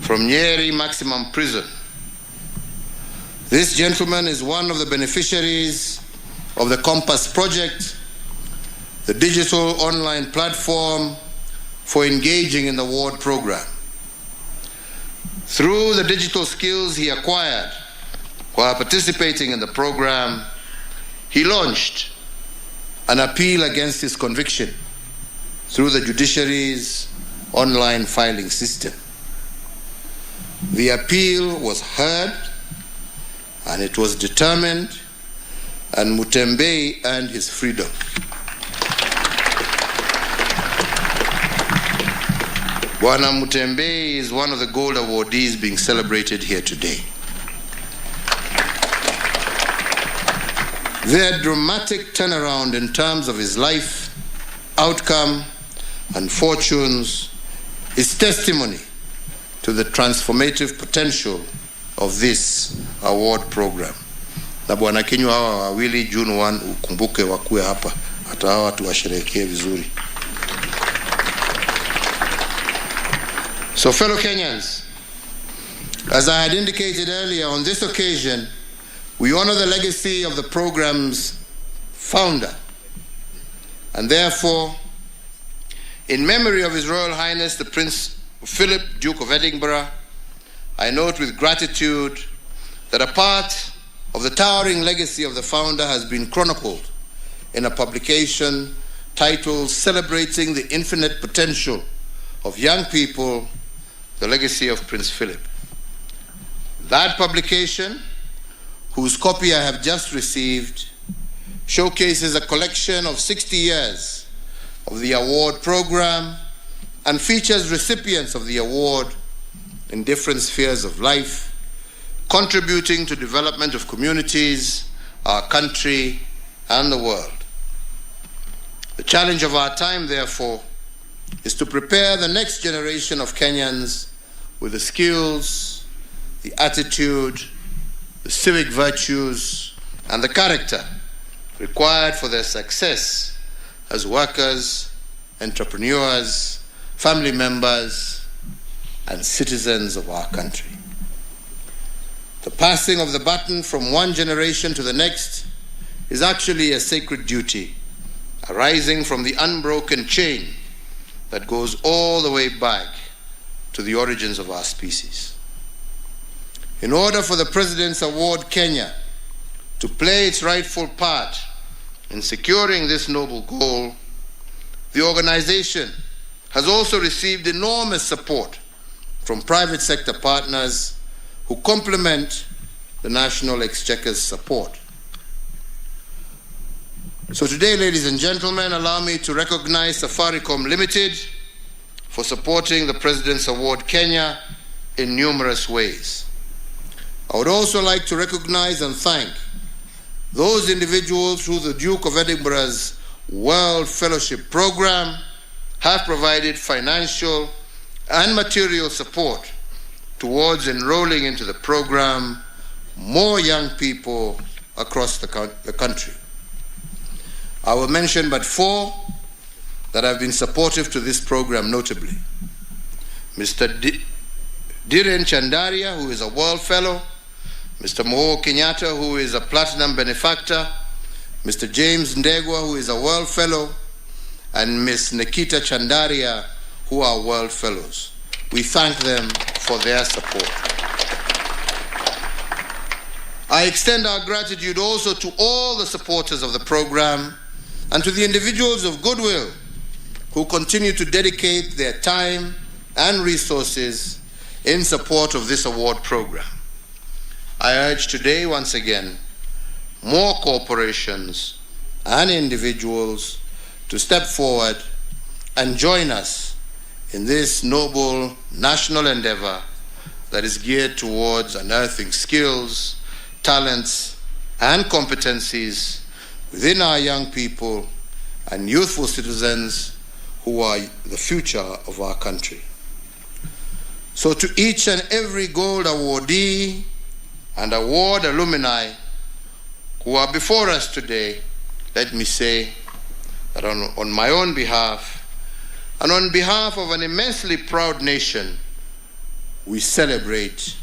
from Njue Maximum Prison. This gentleman is one of the beneficiaries of the Compass Project, the digital online platform for engaging in the award program. Through the digital skills he acquired while participating in the program, he launched an appeal against his conviction through the judiciary's online filing system. The appeal was heard and it was determined, and Mutembei earned his freedom. Bwana Mutembei is one of the gold awardees being celebrated here today. Their dramatic turnaround in terms of his life, outcome, and fortunes is testimony to the transformative potential of this award program. Na Bwana Kinyu hawa wawili June 1 ukumbuke wakuwe hapa, hata hawa tuwasherehekee vizuri. So fellow Kenyans, as I had indicated earlier, on this occasion, we honor the legacy of the program's founder, and therefore, in memory of His Royal Highness the Prince Philip, Duke of Edinburgh, I note with gratitude that a part of the towering legacy of the founder has been chronicled in a publication titled Celebrating the Infinite Potential of Young People, the Legacy of Prince Philip. That publication, whose copy I have just received, showcases a collection of 60 years of the award program and features recipients of the award in different spheres of life, contributing to development of communities, our country, and the world. The challenge of our time, therefore, is to prepare the next generation of Kenyans with the skills, the attitude, the civic virtues, and the character required for their success as workers, entrepreneurs, family members, and citizens of our country. The passing of the baton from one generation to the next is actually a sacred duty arising from the unbroken chain that goes all the way back to the origins of our species. In order for the President's Award Kenya to play its rightful part in securing this noble goal, the organization has also received enormous support from private sector partners who complement the National Exchequer's support. So today, ladies and gentlemen, allow me to recognize Safaricom Limited for supporting the President's Award Kenya in numerous ways. I would also like to recognize and thank those individuals who the Duke of Edinburgh's World Fellowship Program have provided financial and material support towards enrolling into the program more young people across the country. I will mention but four that have been supportive to this program, notably Mr. Dhiren Chandaria, who is a World Fellow, Mr. Moho Kenyatta, who is a Platinum Benefactor, Mr. James Ndegwa, who is a World Fellow, and Ms. Nikita Chandaria, who are World Fellows. We thank them for their support. I extend our gratitude also to all the supporters of the program and to the individuals of goodwill who continue to dedicate their time and resources in support of this award program. I urge today, once again, more corporations and individuals to step forward and join us in this noble national endeavor that is geared towards unearthing skills, talents, and competencies within our young people and youthful citizens who are the future of our country. So to each and every gold awardee and award alumni who are before us today, let me say that on my own behalf and on behalf of an immensely proud nation, we celebrate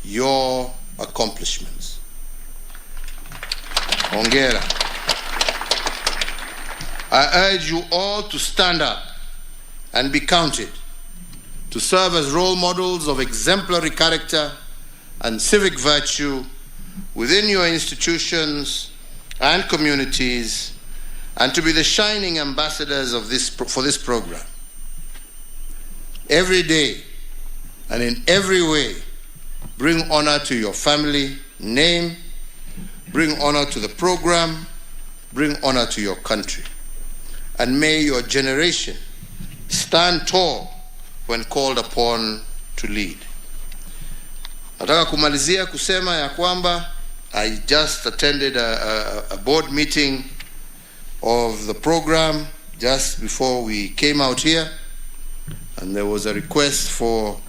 your accomplishments. Hongera. I urge you all to stand up and be counted, to serve as role models of exemplary character and civic virtue within your institutions and communities, and to be the shining ambassadors of for this program. Every day and in every way, bring honor to your family name, bring honor to the program, bring honor to your country. And may your generation stand tall when called upon to lead. Nataka kumalizia kusema ya kwamba I just attended a board meeting of the program just before we came out here, and there was a request for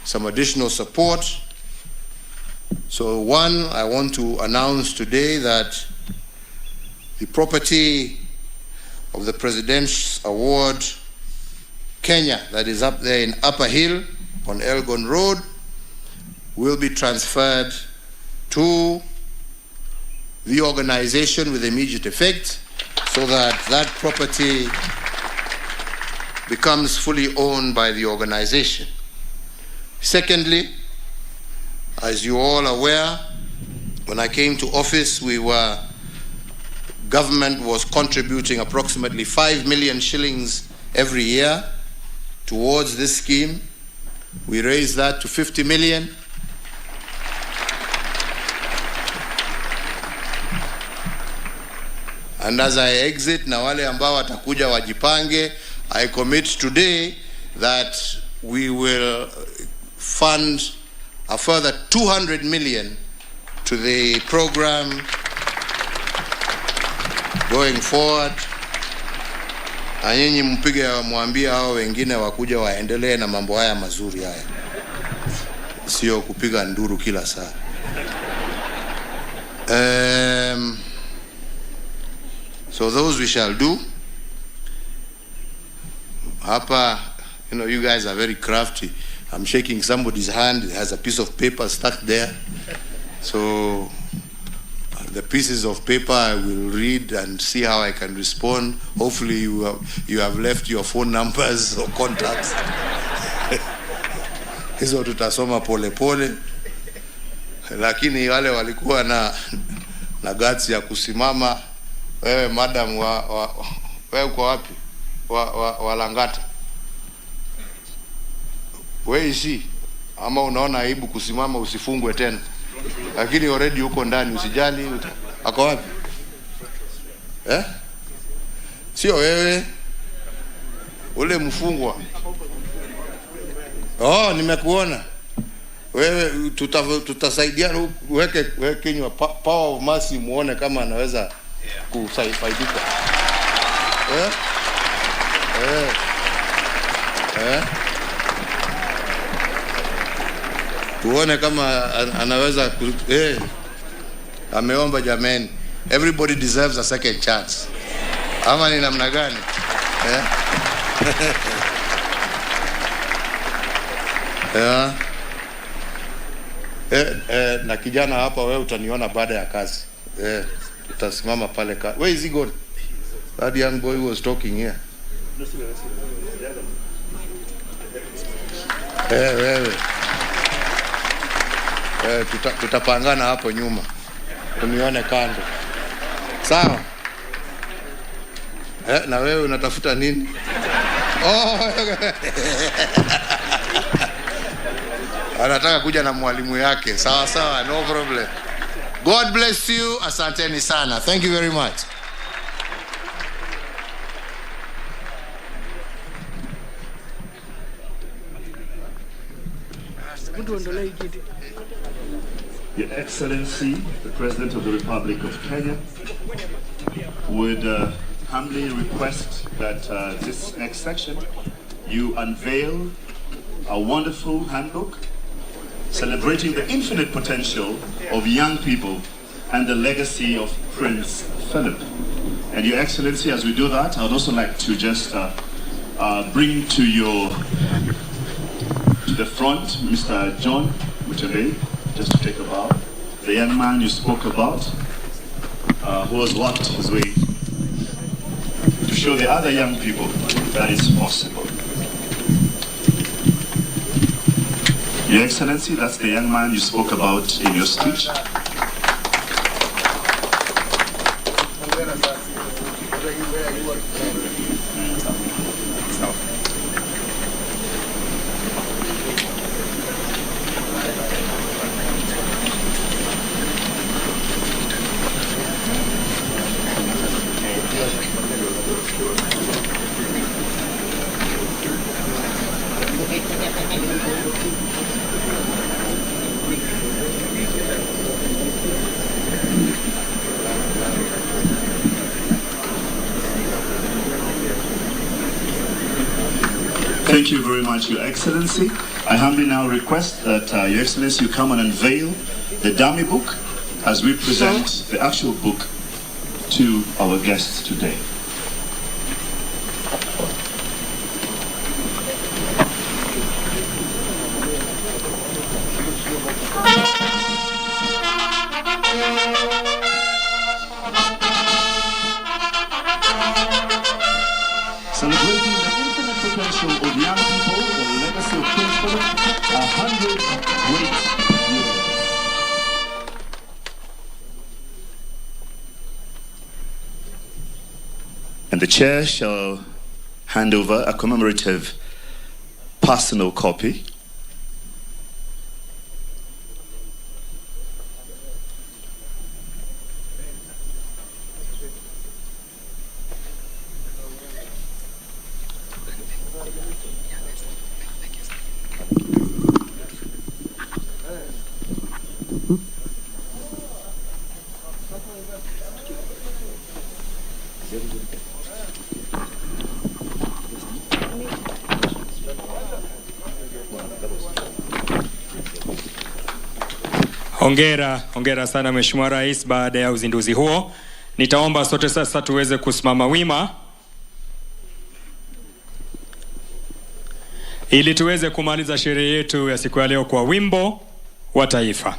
some additional support. So one, I want to announce today that the property of the President's Award Kenya that is up there in Upper Hill on Elgon Road will be transferred to the organization with immediate effect, so that that property becomes fully owned by the organization. Secondly, as you all are aware, when I came to office, government was contributing approximately 5 million shillings every year towards this scheme. We raised that to 50 million. And as I exit, na wale ambao watakuja wajipange, I commit today that we will fund a further 200 million to the program going forward. Na nyinyi mpige mwambie hao wengine wakuja waendelee na mambo haya mazuri haya. Sio kupiga nduru kila saa. So those we shall do. Hapa, you guys are very crafty. I'm shaking somebody's hand. It has a piece of paper stuck there. So the pieces of paper I will read and see how I can respond. Hopefully you have left your phone numbers or contacts. Hizo tutasoma pole pole. Lakini wale walikuwa na guts ya kusimama. Wewe madam wewe uko wapi? Wa Langata. Wewe isi ama unaona aibu kusimama, usifungwe tena. Lakini already uko ndani, usijali. Ako wapi? Sio wewe. Ule mfungwa. Oh, nimekuona. Wewe tutasaidiana, weke kinywa power of mercy, muone kama anaweza kusaidika. Tuone kama anaweza ameomba jameni. Everybody deserves a second chance. Ama ni namna gani? Na kijana hapa, wewe utaniona baada ya kazi. Utasimama pale where is he gone? That young boy was talking here. Wewe. Tutapangana hapo nyuma. Unione kando. Sawa? Na wewe unatafuta nini? Anataka kuja na mwalimu yake. Sawa sawa, no problem. God bless you. Asanteni sana. Thank you very much. Your Excellency, the President of the Republic of Kenya, would humbly request that this next section you unveil a wonderful handbook celebrating the infinite potential of young people and the legacy of Prince Philip. And Your Excellency, as we do that, I would also like to just bring to the front Mr. John Mutebe, just to take a bow. The young man you spoke about, who has worked his way to show the other young people that it's possible. Your Excellency, that's the young man you spoke about in your speech. Thank you very much, Your Excellency. I humbly now request that Your Excellency, you come and unveil the dummy book as we present the actual book to our guests today. Celebrating the infinite potential of young people, the legacy of Prince Philip, 100 great years. And the chair shall hand over a commemorative personal copy. Hongera sana Mheshimiwa Rais baada ya uzinduzi huo. Nitaomba sote sasa tuweze kusimama wima ili tuweze kumaliza sherehe yetu ya siku ya leo kwa wimbo wa taifa.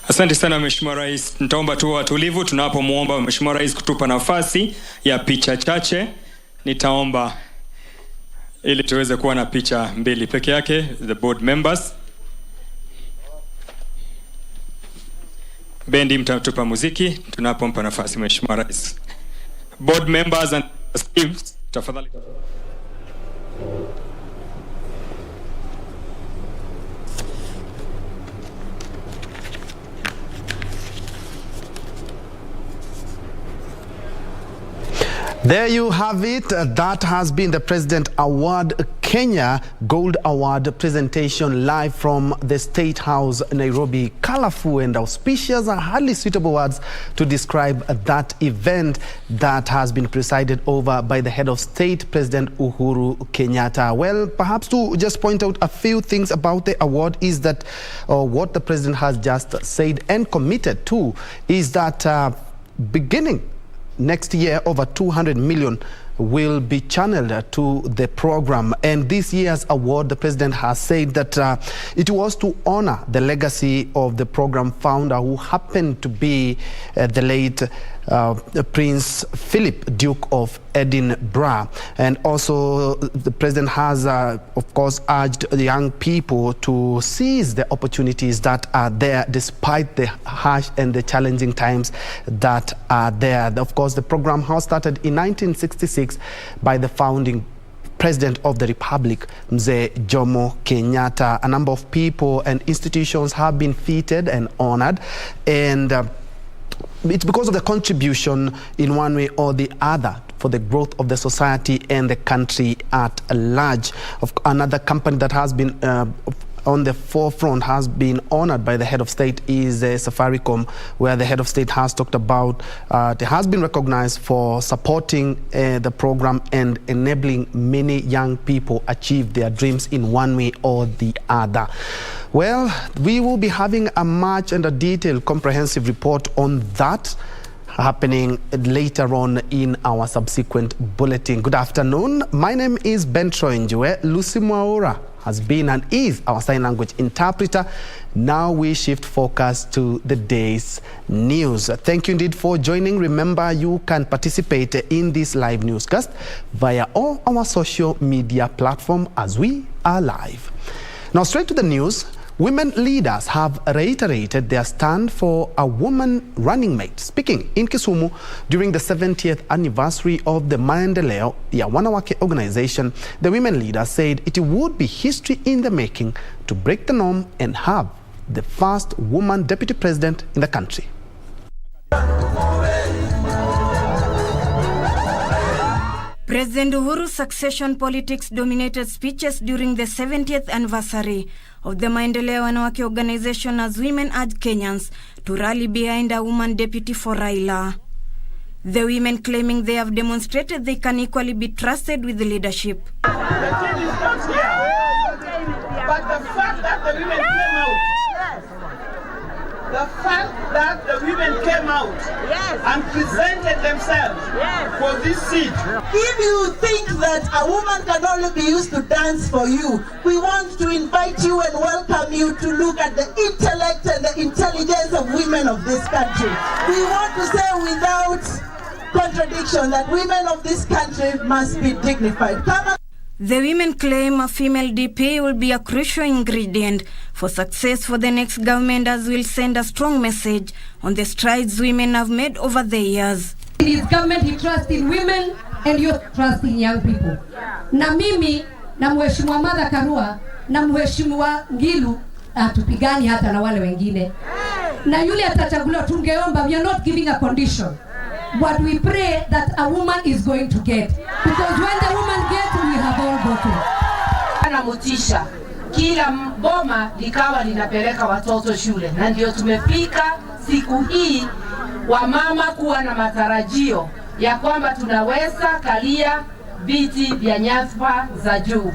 Asante sana Mheshimiwa Rais. Nitaomba tu watulivu tunapomuomba Mheshimiwa Rais kutupa nafasi ya picha chache. Nitaomba ili tuweze kuwa na picha mbili peke yake, the board members. Bendi mtatupa muziki tunapompa nafasi Mheshimiwa Rais. Board members and trustees, tafadhali. There you have it. That has been the President Award Kenya Gold Award presentation live from the State House, Nairobi. Colorful and auspicious are hardly suitable words to describe that event that has been presided over by the head of state, President Uhuru Kenyatta. Well, perhaps to just point out a few things about the award is that what the President has just said and committed to is that beginning next year, over 200 million will be channeled to the program. And this year's award, the President has said that it was to honor the legacy of the program founder, who happened to be the late Prince Philip, Duke of Edinburgh. And also the President has, of course, urged the young people to seize the opportunities that are there despite the harsh and the challenging times that are there. Of course, the program has started in 1966 by the founding President of the Republic, Mzee Jomo Kenyatta. A number of people and institutions have been feted and honored, and it's because of the contribution in one way or the other for the growth of the society and the country at large. Another company that has been on the forefront has been honored by the head of state is Safaricom, where the head of state has talked about it has been recognized for supporting the program and enabling many young people achieve their dreams in one way or the other. Well, we will be having a much and a detailed comprehensive report on that happening later on in our subsequent bulletin. Good afternoon. My name is Njue. Lucy Mwaura has been and is our sign language interpreter. Now we shift focus to the day's news. Thank you indeed for joining. Remember, you can participate in this live newscast via all our social media platforms as we are live. Now straight to the news. Women leaders have reiterated their stand for a woman running mate. Speaking in Kisumu during the 70th anniversary of the Maendeleo ya Wanawake organization, the women leaders said it would be history in the making to break the norm and have the first woman deputy president in the country. President Uhuru's succession politics dominated speeches during the 70th anniversary of the Maendeleo Wanawake organization as women urged Kenyans to rally behind a woman deputy for Raila. The women claiming they have demonstrated they can equally be trusted with the leadership. The king is not here, but the fact that the women came out, and presented themselves for this seat. If you think that a woman can only be used to dance for you, we want to invite you and welcome you to look at the intellect and the intelligence of women of this country. We want to say without contradiction that women of this country must be dignified. The women claim a female DP will be a crucial ingredient for success for the next government, as will send a strong message on the strides women have made over the years. In his government, he trusts in women and you trust in young people. Na mimi na mheshimiwa Martha Karua na mheshimiwa Ngilu atupigani hata na wale wengine. Na yule atachaguliwa tungeomba, we are not giving a condition. But we pray that a woman is going to get. Because when the woman gets, we have all gotten. Ana motisha. Kila boma likawa linapeleka watoto shule. Na ndio tumefika siku hii wa mama kuwa na matarajio ya kwamba tunaweza kalia viti vya nyadhifa za juu.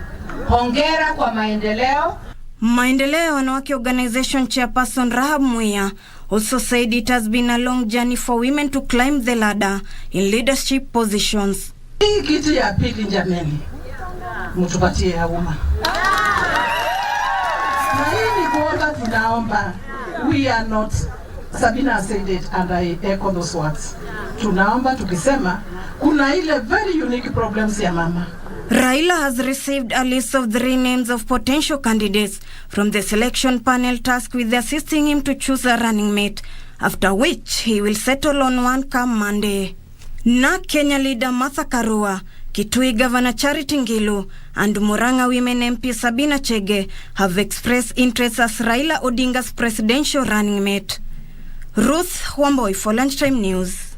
Hongera kwa Maendeleo. Maendeleo Wanawake Organization Chairperson Rahab Muya also said it has been a long journey for women to climb the ladder in leadership positions. Hii kitu ya pili jameni, mtupatie ya woman. Na hii ni kuomba tunaomba, we are not, Sabina said it and I echo those words. Tunaomba tukisema, kuna ile very unique problems ya mama. Raila has received a list of 3 names of potential candidates from the selection panel tasked with assisting him to choose a running mate, after which he will settle on one come Monday. Na Kenya leader Martha Karua, Kitui Governor Charity Ngilu, and Murang'a Women MP Sabina Chege have expressed interest as Raila Odinga's presidential running mate. Ruth Wamboi for Lunchtime News.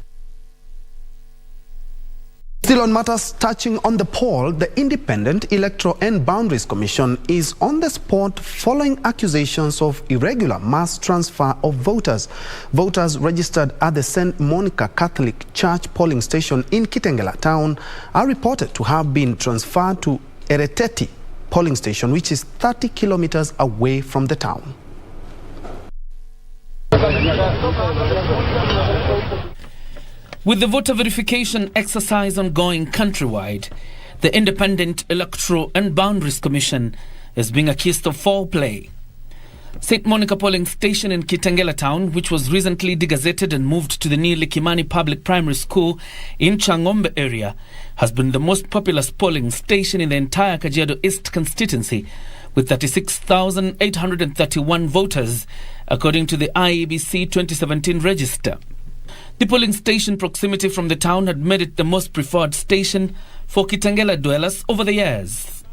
Still on matters touching on the poll, the Independent Electoral and Boundaries Commission is on the spot following accusations of irregular mass transfer of voters. Voters registered at the St. Monica Catholic Church polling station in Kitengela town are reported to have been transferred to Ereteti polling station, which is 30 kilometers away from the town. With the voter verification exercise ongoing countrywide, the Independent Electoral and Boundaries Commission is being accused of foul play. St. Monica polling station in Kitengela town, which was recently degazetted and moved to the new Likimani Public Primary School in Changombe area, has been the most populous polling station in the entire Kajiado East constituency, with 36,831 voters, according to the IEBC 2017 register. The polling station proximity from the town had made it the most preferred station for Kitengela dwellers over the years.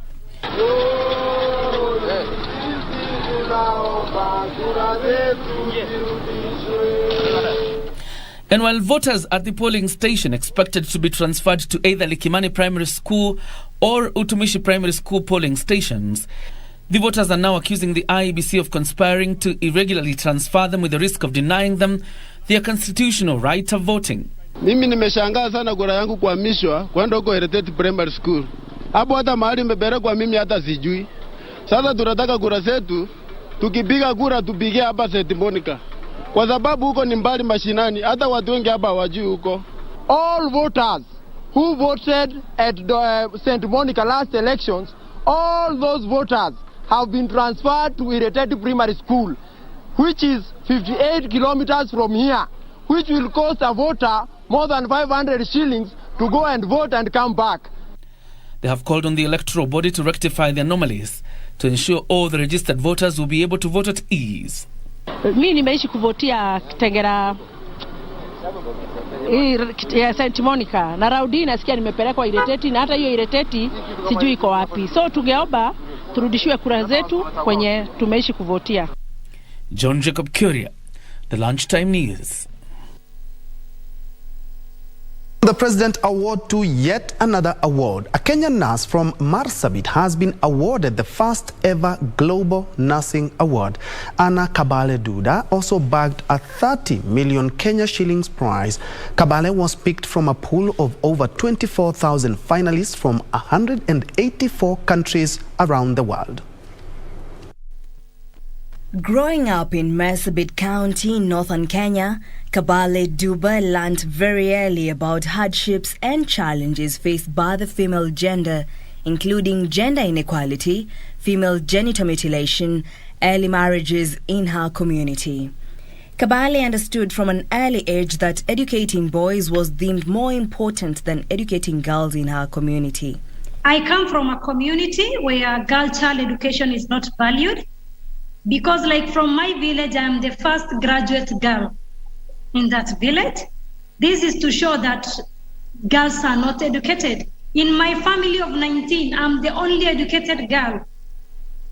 And while voters at the polling station expected to be transferred to either Likimani Primary School or Utumishi Primary School polling stations, the voters are now accusing the IEBC of conspiring to irregularly transfer them with the risk of denying them their constitutional right of voting. Mimi nimeshangaa sana kura yangu kuhamishwa kwenda huko Heritage Primary School. Hapo hata mahali imepelekwa mimi hata sijui. Sasa tunataka kura zetu tukipiga kura tupigie hapa St. Monica. Kwa sababu huko ni mbali mashinani, hata watu wengi hapa hawajui huko. All voters who voted at St. Monica last elections, all those voters have been transferred to Irritated Primary School, which is 58 kilometers from here, which will cost a voter more than 500 shillings to go and vote and come back. They have called on the electoral body to rectify the anomalies to ensure all the registered voters will be able to vote at ease. Mimi nimeishi kuvotia Kitengela ya St. Monica na Raudi nasikia nimepelekwa Irreteti na hata hiyo Irreteti sijui iko wapi. So tungeomba turudishiwe kura zetu kwenye tumeishi kuvotia. John Jacob Curia, the Lunchtime News. The President Award to yet another award. A Kenyan nurse from Marsabit has been awarded the first ever Global Nursing Award. Anna Kabale Duda also bagged a 30 million Kenya shillings prize. Kabale was picked from a pool of over 24,000 finalists from 184 countries around the world. Growing up in Marsabit County, northern Kenya, Kabale Duba learned very early about hardships and challenges faced by the female gender, including gender inequality, female genital mutilation, early marriages in her community. Kabale understood from an early age that educating boys was deemed more important than educating girls in her community. I come from a community where girl child education is not valued. Because like from my village, I am the first graduate girl in that village. This is to show that girls are not educated. In my family of 19, I'm the only educated girl.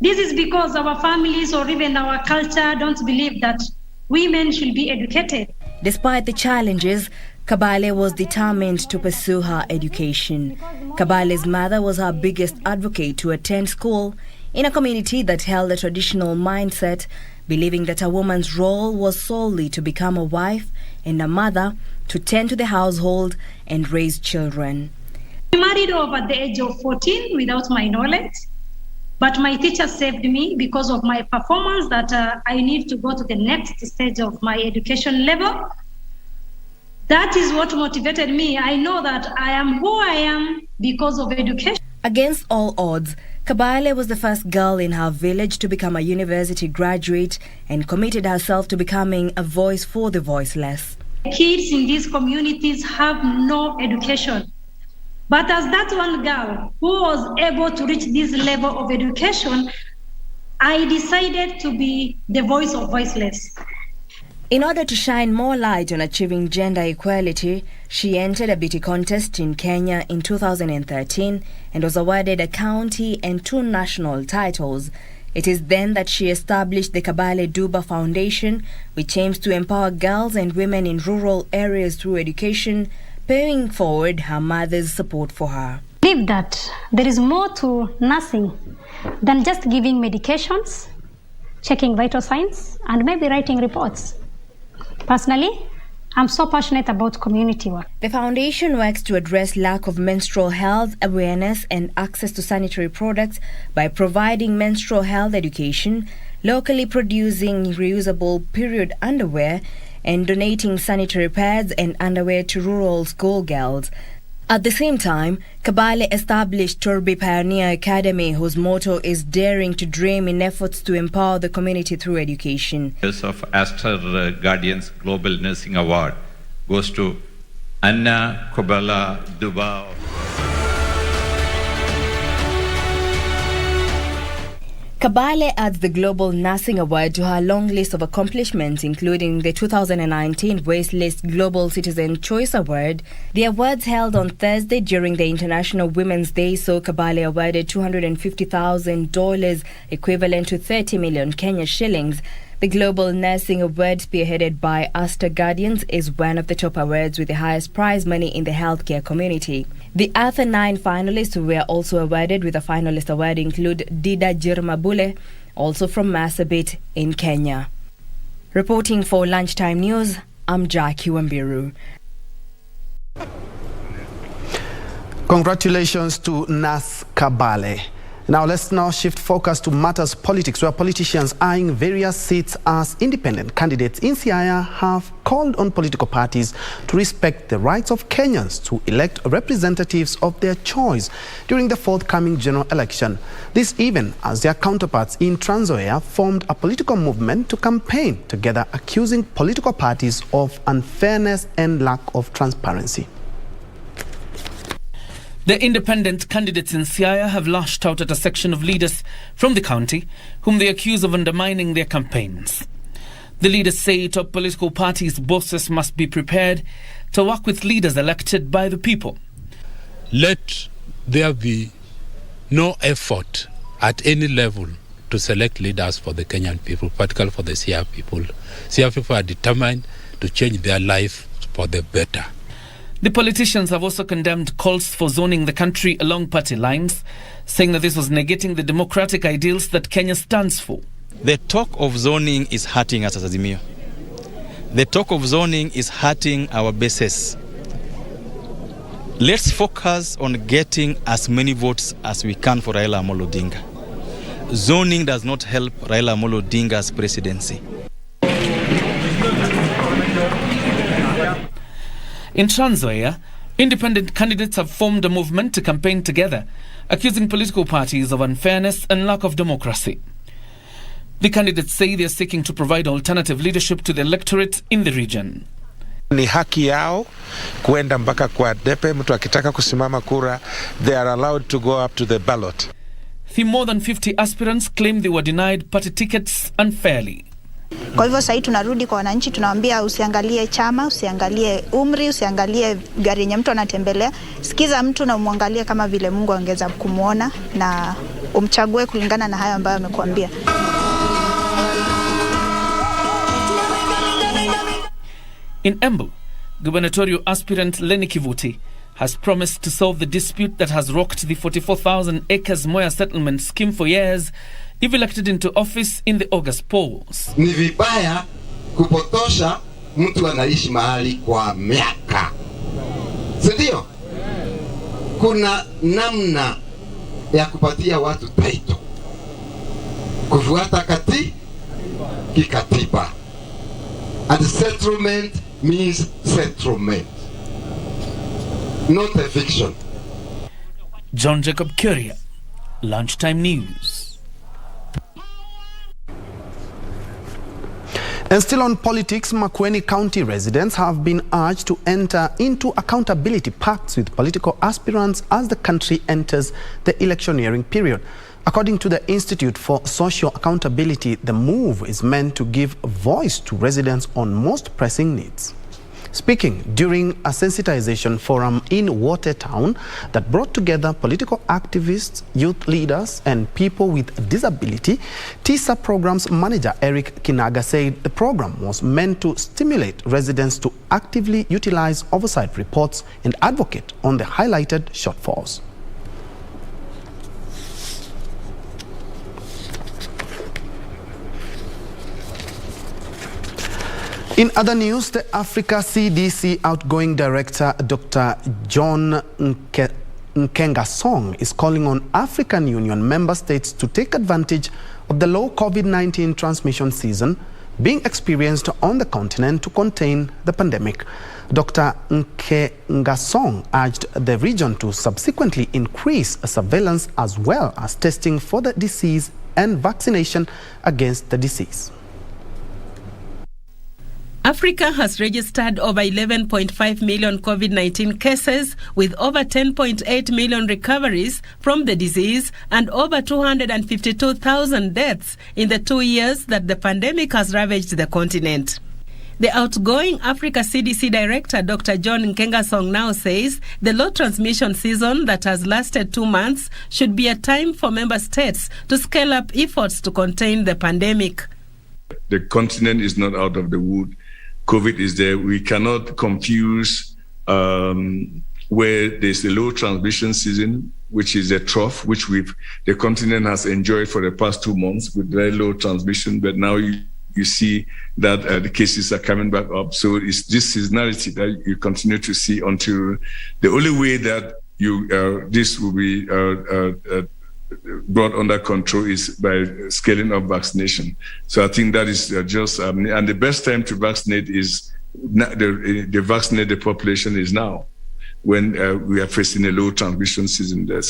This is because our families or even our culture don't believe that women should be educated. Despite the challenges, Kabale was determined to pursue her education. Kabale's mother was her biggest advocate to attend school in a community that held a traditional mindset, believing that a woman's role was solely to become a wife and a mother, to tend to the household and raise children. I married over the age of 14 without my knowledge, but my teacher saved me because of my performance that I need to go to the next stage of my education level. That is what motivated me. I know that I am who I am because of education. Against all odds, Kabale was the first girl in her village to become a university graduate and committed herself to becoming a voice for the voiceless. Kids in these communities have no education. But as that one girl who was able to reach this level of education, I decided to be the voice of voiceless. In order to shine more light on achieving gender equality, she entered a beauty contest in Kenya in 2013 and was awarded a county and 2 national titles. It is then that she established the Kabale Duba Foundation, which aims to empower girls and women in rural areas through education, paying forward her mother's support for her. I believe that there is more to nursing than just giving medications, checking vital signs, and maybe writing reports. Personally, I'm so passionate about community work. The foundation works to address lack of menstrual health awareness and access to sanitary products by providing menstrual health education, locally producing reusable period underwear, and donating sanitary pads and underwear to rural schoolgirls. At the same time, Kabale established Turbi Pioneer Academy, whose motto is daring to dream in efforts to empower the community through education. Of Aster Guardians Global Nursing Award goes to Anna Kabale Duba. Kabale adds the Global Nursing Award to her long list of accomplishments, including the 2019 Waste Global Citizen Choice Award. The awards held on Thursday during the International Women's Day saw Kabale awarded $250,000, equivalent to 30 million Kenya shillings. The Global Nursing Award, spearheaded by Aster Guardians, is one of the top awards with the highest prize money in the healthcare community. The other 9 finalists who were also awarded with a finalist award include Dida Jirmabule, also from Marsabit in Kenya. Reporting for Lunchtime News, I'm Jackie Wambiru. Congratulations to Nas Kabale. Now let's shift focus to matters politics, where politicians eyeing various seats as independent candidates in Siaya have called on political parties to respect the rights of Kenyans to elect representatives of their choice during the forthcoming general election. This even as their counterparts in Trans Nzoia formed a political movement to campaign together, accusing political parties of unfairness and lack of transparency. The independent candidates in Siaya have lashed out at a section of leaders from the county whom they accuse of undermining their campaigns. The leaders say top political parties' bosses must be prepared to work with leaders elected by the people. Let there be no effort at any level to select leaders for the Kenyan people, particularly for the Siaya people. Siaya people are determined to change their life for the better. The politicians have also condemned calls for zoning the country along party lines, saying that this was negating the democratic ideals that Kenya stands for. The talk of zoning is hurting us as Azimio. The talk of zoning is hurting our bases. Let's focus on getting as many votes as we can for Raila Amolo Odinga. Zoning does not help Raila Amolo Odinga's presidency. In Trans Nzoia, independent candidates have formed a movement to campaign together, accusing political parties of unfairness and lack of democracy. The candidates say they are seeking to provide alternative leadership to the electorate in the region. Ni haki yao kuenda mpaka kwa depe. Mtu akitaka kusimama kura, they are allowed to go up to the ballot. The more than 50 aspirants claim they were denied party tickets unfairly. Kwa hivyo sasa tunarudi kwa wananchi, tunawaambia usiangalie chama, usiangalie umri, usiangalie gari yenye mtu anatembelea. Sikiza mtu na umwangalie kama vile Mungu angeza kumuona na umchague kulingana na hayo ambayo amekuambia. In Embu, gubernatorial aspirant Lenny Kivuti has promised to solve the dispute that has rocked the 44,000 acres Moya settlement scheme for years if elected into office in the August polls. Ni vibaya kupotosha mtu anaishi mahali kwa miaka. Sindio? Kuna namna ya kupatia watu title. Kufuata kikatiba. And settlement means settlement. Not eviction. John Jacob Curia, Lunchtime News. And still on politics, Makueni County residents have been urged to enter into accountability pacts with political aspirants as the country enters the electioneering period. According to the Institute for Social Accountability, the move is meant to give voice to residents on most pressing needs. Speaking during a sensitization forum in Watertown that brought together political activists, youth leaders, and people with disability, TISA Programs Manager Eric Kinaga said the program was meant to stimulate residents to actively utilize oversight reports and advocate on the highlighted shortfalls. In other news, the Africa CDC outgoing director, Dr. John Nkengasong, is calling on African Union member states to take advantage of the low COVID-19 transmission season being experienced on the continent to contain the pandemic. Dr. Nkengasong urged the region to subsequently increase surveillance as well as testing for the disease and vaccination against the disease. Africa has registered over 11.5 million COVID-19 cases with over 10.8 million recoveries from the disease and over 252,000 deaths in the 2 years that the pandemic has ravaged the continent. The outgoing Africa CDC Director, Dr. John Nkengasong, now says the low transmission season that has lasted 2 months should be a time for member states to scale up efforts to contain the pandemic. The continent is not out of the wood. COVID is there. We cannot confuse where there's a low transmission season, which is a trough, which the continent has enjoyed for the past 2 months with very low transmission, but now you see that the cases are coming back up. So it's this seasonality that you continue to see until the only way that this will be brought under control is by scaling up vaccination. So I think that is just, and the best time to vaccinate is, the vaccinated population is now, when we are facing a low transmission season there.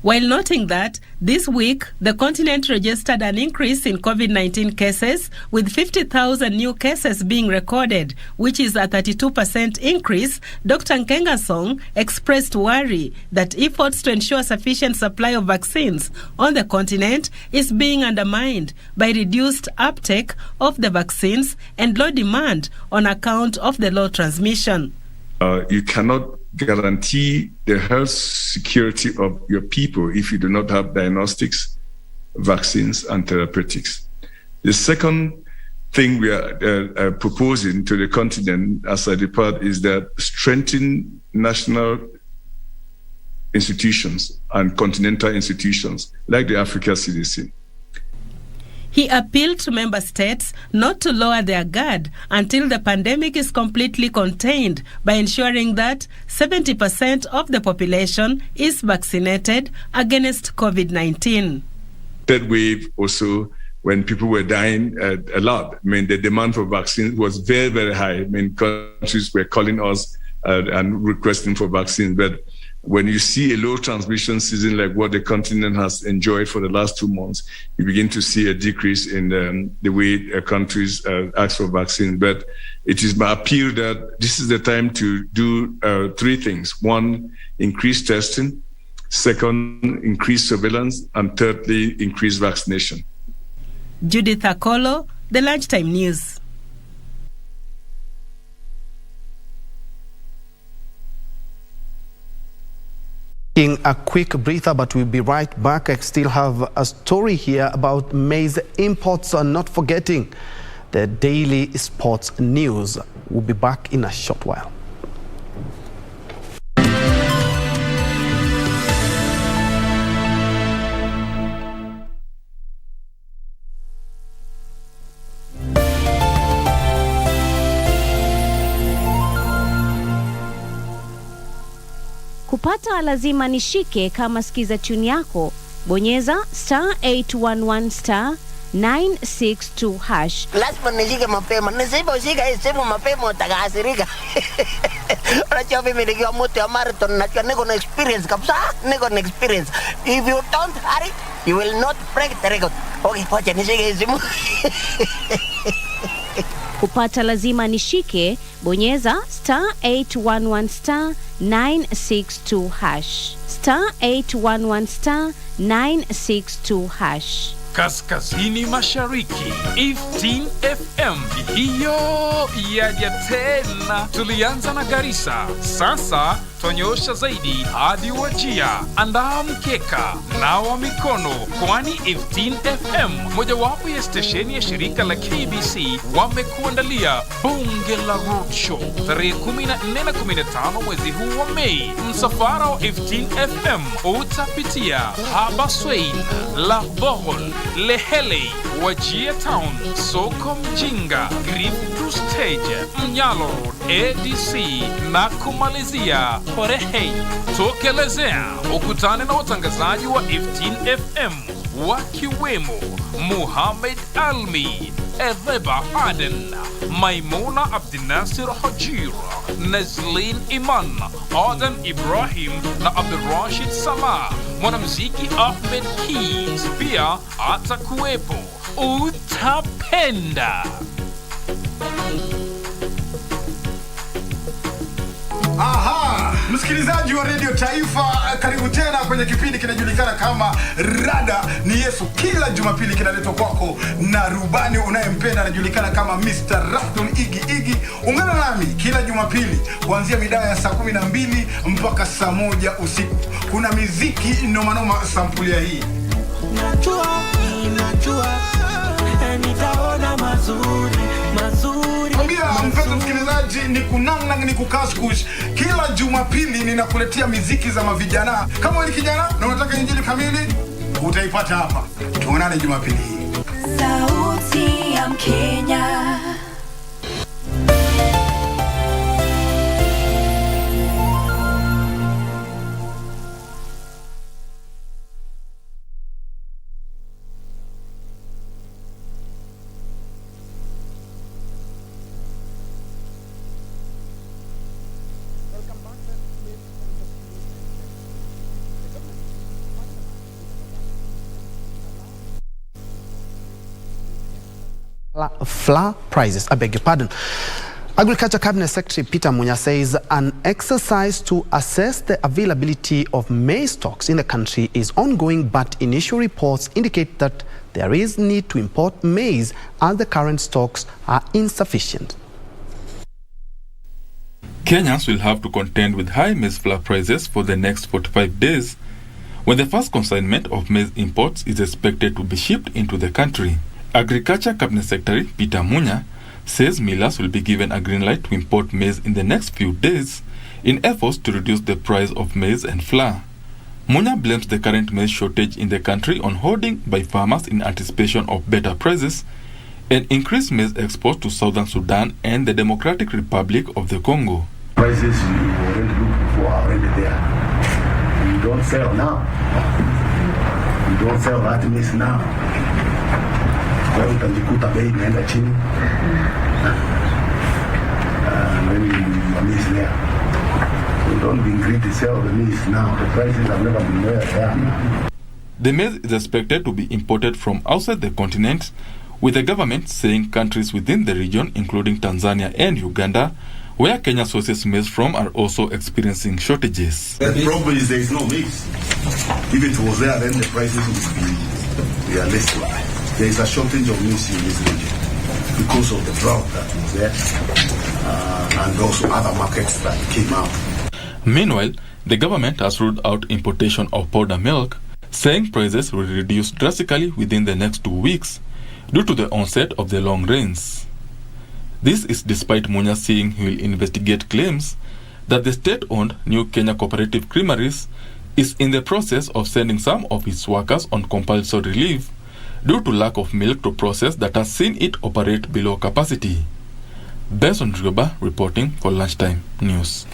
While noting that this week, the continent registered an increase in COVID-19 cases, with 50,000 new cases being recorded, which is a 32% increase, Dr. Nkengasong expressed worry that efforts to ensure sufficient supply of vaccines on the continent is being undermined by reduced uptake of the vaccines and low demand on account of the low transmission. You cannot guarantee the health security of your people if you do not have diagnostics, vaccines, and therapeutics. The second thing we are proposing to the continent as I depart is that strengthen national institutions and continental institutions like the Africa CDC. He appealed to member states not to lower their guard until the pandemic is completely contained by ensuring that 70% of the population is vaccinated against COVID-19. Third wave also, when people were dying a lot, I mean, the demand for vaccines was very, very high. I mean, countries were calling us and requesting for vaccines. But when you see a low transmission season like what the continent has enjoyed for the last 2 months, you begin to see a decrease in the way countries ask for vaccines. But it is my appeal that this is the time to do 3 things. 1, increase testing. 2nd, increase surveillance. And thirdly, increase vaccination. Judith Akolo, The Lunchtime News. A quick breather, but we'll be right back. I still have a story here about maize imports, and not forgetting the daily sports news. We'll be back in a short while. Kupata lazima nishike. Kama sikiza tune yako, bonyeza *811 *962 hash. Lazima nishike mapema. Nisiposhika hii simu mapema utakasirika. Unajua mimi nikiwa mtu wa marathon, najua niko na experience kabisa. Niko na experience. If you don't hurry, you will not break the record. Okay, wacha nishike hii simu. Kupata lazima nishike, bonyeza *811 *962 hash. *811 *962 hash. Kaskazini Mashariki, 15 FM, hiyo yaja tena. Tulianza na Garissa, sasa tonyosha zaidi hadi Wajia. Andaa mkeka, nawa mikono, kwani 15 FM, mojawapo ya stesheni ya shirika la KBC, wamekuandalia Bunge la Roadshow tarehe 14 na 15 mwezi huu wa Mei. Msafara wa 15 FM utapitia Habaswein, La Bohol, Lehele, Wajia Town, Soko Mjinga, Griftu Stage, Mnyalo Road, ADC na kumalizia Horehei. Tokelezea, ukutane na watangazaji wa 15 FM wakiwemo Muhammad Almi, Edheba Aden, Maimuna Abdinasir Hajir, Nazlin Iman, Adan Ibrahim na Abdurrashid Salah. Mwanamuziki Ahmed Keys pia atakuwepo. Utapenda. Aha, msikilizaji wa Radio Taifa, karibu tena kwenye kipindi kinajulikana kama Rada ni Yesu. Kila Jumapili kinaletwa kwako na rubani unayempenda anajulikana kama Mr. Rafton Igi. Ungana nami kila Jumapili kuanzia mida ya saa 12 mpaka saa 1 usiku. Kuna miziki noma sampulia hii. Najua nitaona mazuri. Mpenzi msikilizaji, ni kunang ni kukashkush. Kila Jumapili ninakuletea miziki za mavijana. Kama wewe ni kijana na unataka injili kamili, utaipata hapa. Tuonane Jumapili hii. Sauti ya Mkenya. Flour prices, I beg your pardon. Agriculture Cabinet Secretary Peter Munya says an exercise to assess the availability of maize stocks in the country is ongoing, but initial reports indicate that there is need to import maize as the current stocks are insufficient. Kenyans will have to contend with high maize flour prices for the next 45 days, when the first consignment of maize imports is expected to be shipped into the country. Agriculture Cabinet Secretary Peter Munya says millers will be given a green light to import maize in the next few days in efforts to reduce the price of maize and flour. Munya blames the current maize shortage in the country on hoarding by farmers in anticipation of better prices and increased maize exports to Southern Sudan and the Democratic Republic of the Congo. Prices you already looked for are already there. You don't sell now. You don't sell that maize now. Utajikuta bei inaenda chini when you miss there. So don't be greedy, sell the maize now. The prices have never been there. The maize is expected to be imported from outside the continent, with the government saying countries within the region, including Tanzania and Uganda, where Kenya sources maize from, are also experiencing shortages. The problem is there is no maize. If it was there, then the prices would be realistic. There is a shortage of maize in this region because of the drought that was there and also other markets that came out. Meanwhile, the government has ruled out importation of powder milk, saying prices will reduce drastically within the next 2 weeks due to the onset of the long rains. This is despite Munya saying he will investigate claims that the state-owned New Kenya Cooperative Creameries is in the process of sending some of its workers on compulsory leave due to lack of milk to process that has seen it operate below capacity. Benson Njue reporting for Lunchtime News.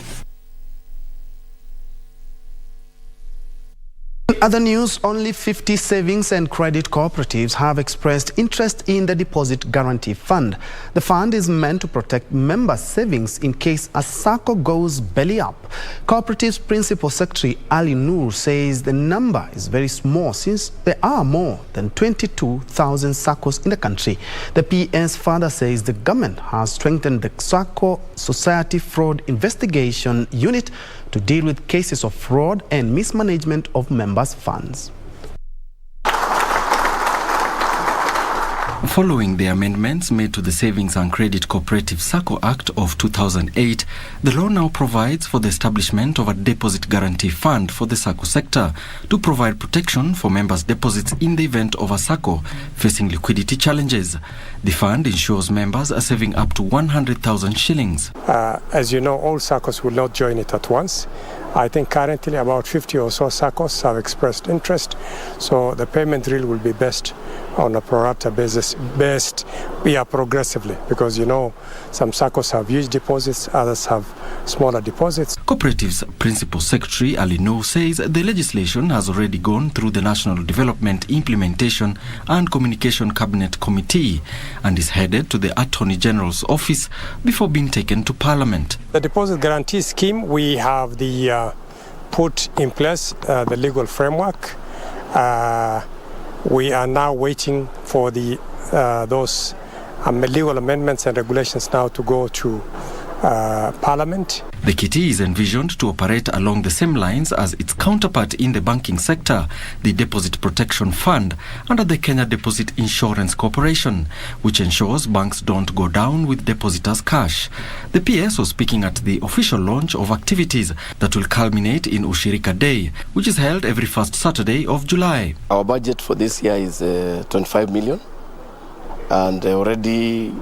In other news, only 50 savings and credit cooperatives have expressed interest in the Deposit Guarantee Fund. The fund is meant to protect members' savings in case a SACCO goes belly up. Cooperatives Principal Secretary Ali Noor says the number is very small since there are more than 22,000 SACCOs in the country. The PS further says the government has strengthened the SACCO Society Fraud Investigation Unit to deal with cases of fraud and mismanagement of members' funds. Following the amendments made to the Savings and Credit Cooperative SACCO Act of 2008, the law now provides for the establishment of a deposit guarantee fund for the SACCO sector to provide protection for members' deposits in the event of a SACCO facing liquidity challenges. The fund ensures members are saving up to 100,000 shillings. As you know, all SACCOs will not join it at once. I think currently about 50 or so SACCOs have expressed interest, so the payment drill will be best on a pro rata basis, progressively, because you know some SACCOs have huge deposits, others have smaller deposits. Cooperatives Principal Secretary Ali Noor says the legislation has already gone through the National Development Implementation and Communication Cabinet Committee and is headed to the Attorney General's office before being taken to Parliament. The deposit guarantee scheme, we have put in place the legal framework. We are now waiting for those legal amendments and regulations now to go to Parliament. The kitty is envisioned to operate along the same lines as its counterpart in the banking sector, the Deposit Protection Fund, under the Kenya Deposit Insurance Corporation, which ensures banks don't go down with depositors' cash. The PS was speaking at the official launch of activities that will culminate in Ushirika Day, which is held every first Saturday of July. Our budget for this year is 25 million, and already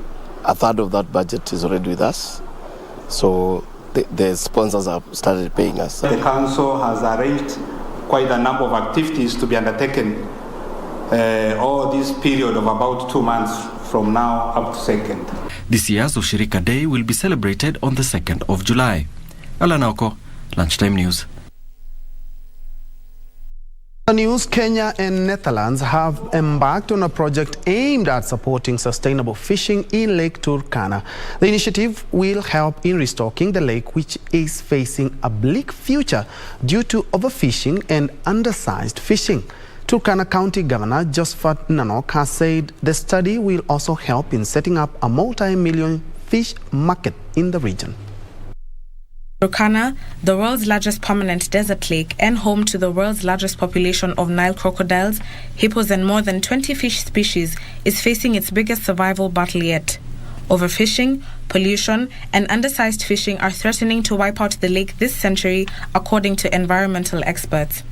a third of that budget is already with us. So the sponsors have started paying us. The council has arranged quite a number of activities to be undertaken all this period of about 2 months from now up to 2nd. This year's Ushirika Day will be celebrated on the 2nd of July. Alanauko, Lunchtime News. News, Kenya and Netherlands have embarked on a project aimed at supporting sustainable fishing in Lake Turkana. The initiative will help in restocking the lake, which is facing a bleak future due to overfishing and undersized fishing. Turkana County Governor Josephat Nanok has said the study will also help in setting up a multi-million fish market in the region. Turkana, the world's largest permanent desert lake and home to the world's largest population of Nile crocodiles, hippos and more than 20 fish species, is facing its biggest survival battle yet. Overfishing, pollution, and undersized fishing are threatening to wipe out the lake this century, according to environmental experts.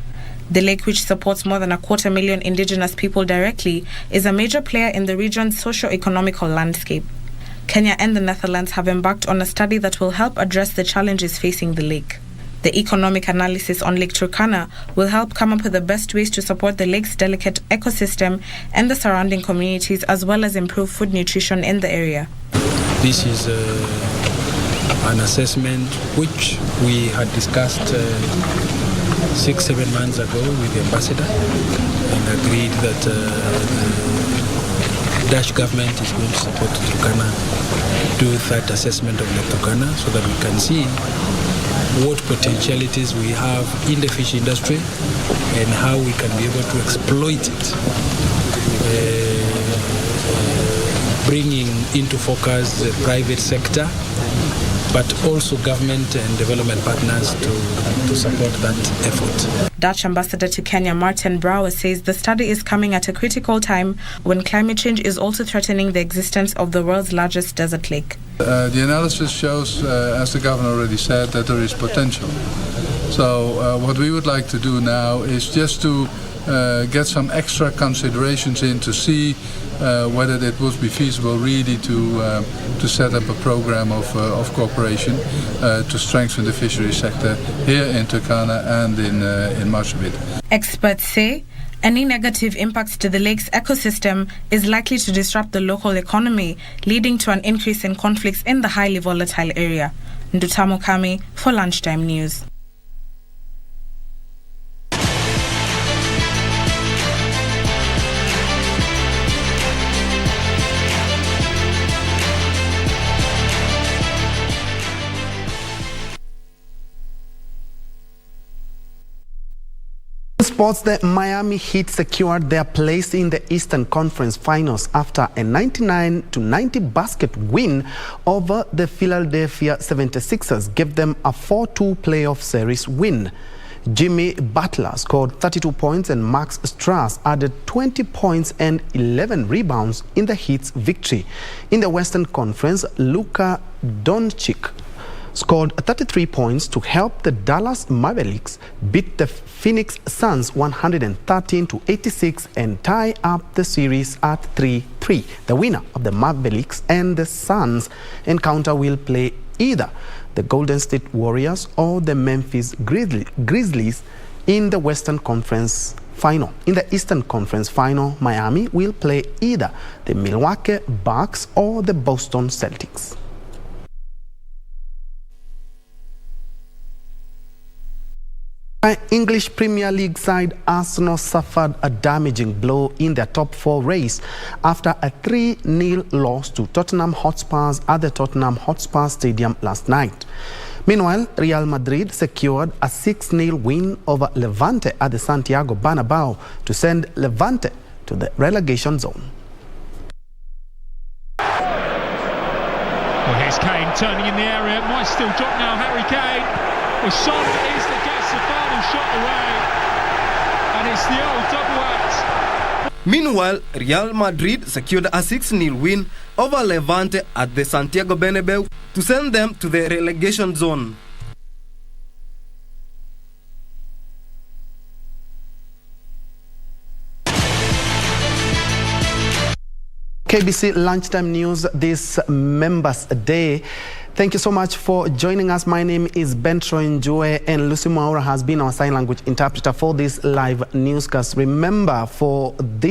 The lake, which supports more than 250,000 indigenous people directly, is a major player in the region's socio-economical landscape. Kenya and the Netherlands have embarked on a study that will help address the challenges facing the lake. The economic analysis on Lake Turkana will help come up with the best ways to support the lake's delicate ecosystem and the surrounding communities, as well as improve food nutrition in the area. This is an assessment which we had discussed 6-7 months ago with the ambassador and agreed that the Dutch government is going to support Turkana, do that assessment of Lake Turkana so that we can see what potentialities we have in the fish industry and how we can be able to exploit it, bringing into focus the private sector, but also government and development partners to support that effort. Dutch Ambassador to Kenya Martin Brouwer says the study is coming at a critical time when climate change is also threatening the existence of the world's largest desert lake. The analysis shows, as the governor already said, that there is potential. So what we would like to do now is just to get some extra considerations in to see whether it would be feasible really to set up a program of cooperation to strengthen the fishery sector here in Turkana and in Marsabit. Experts say any negative impacts to the lake's ecosystem is likely to disrupt the local economy, leading to an increase in conflicts in the highly volatile area. Ndutamo Kami for Lunchtime News. Sports, the Miami Heat secured their place in the Eastern Conference Finals after a 99-90 basket win over the Philadelphia 76ers gave them a 4-2 playoff series win. Jimmy Butler scored 32 points and Max Strus added 20 points and 11 rebounds in the Heat's victory. In the Western Conference, Luka Doncic scored 33 points to help the Dallas Mavericks beat the Phoenix Suns 113-86 and tie up the series at 3-3. The winner of the Mavericks and the Suns encounter will play either the Golden State Warriors or the Memphis Grizzlies in the Western Conference Final. In the Eastern Conference Final, Miami will play either the Milwaukee Bucks or the Boston Celtics. English Premier League side Arsenal suffered a damaging blow in their top 4 race after a 3-0 loss to Tottenham Hotspurs at the Tottenham Hotspur Stadium last night. Meanwhile, Real Madrid secured a 6-0 win over Levante at the Santiago Bernabeu to send Levante to the relegation zone. Well, here's Kane turning in the area. Might still drop now, Harry Kane. Well, Son is the gets the final shot away. And it's the old double act. Meanwhile, Real Madrid secured a 6-0 win over Levante at the Santiago Bernabeu to send them to the relegation zone. KBC Lunchtime News this Members Day. Thank you so much for joining us. My name is Njue, and Lucy Maura has been our sign language interpreter for this live newscast. Remember, for this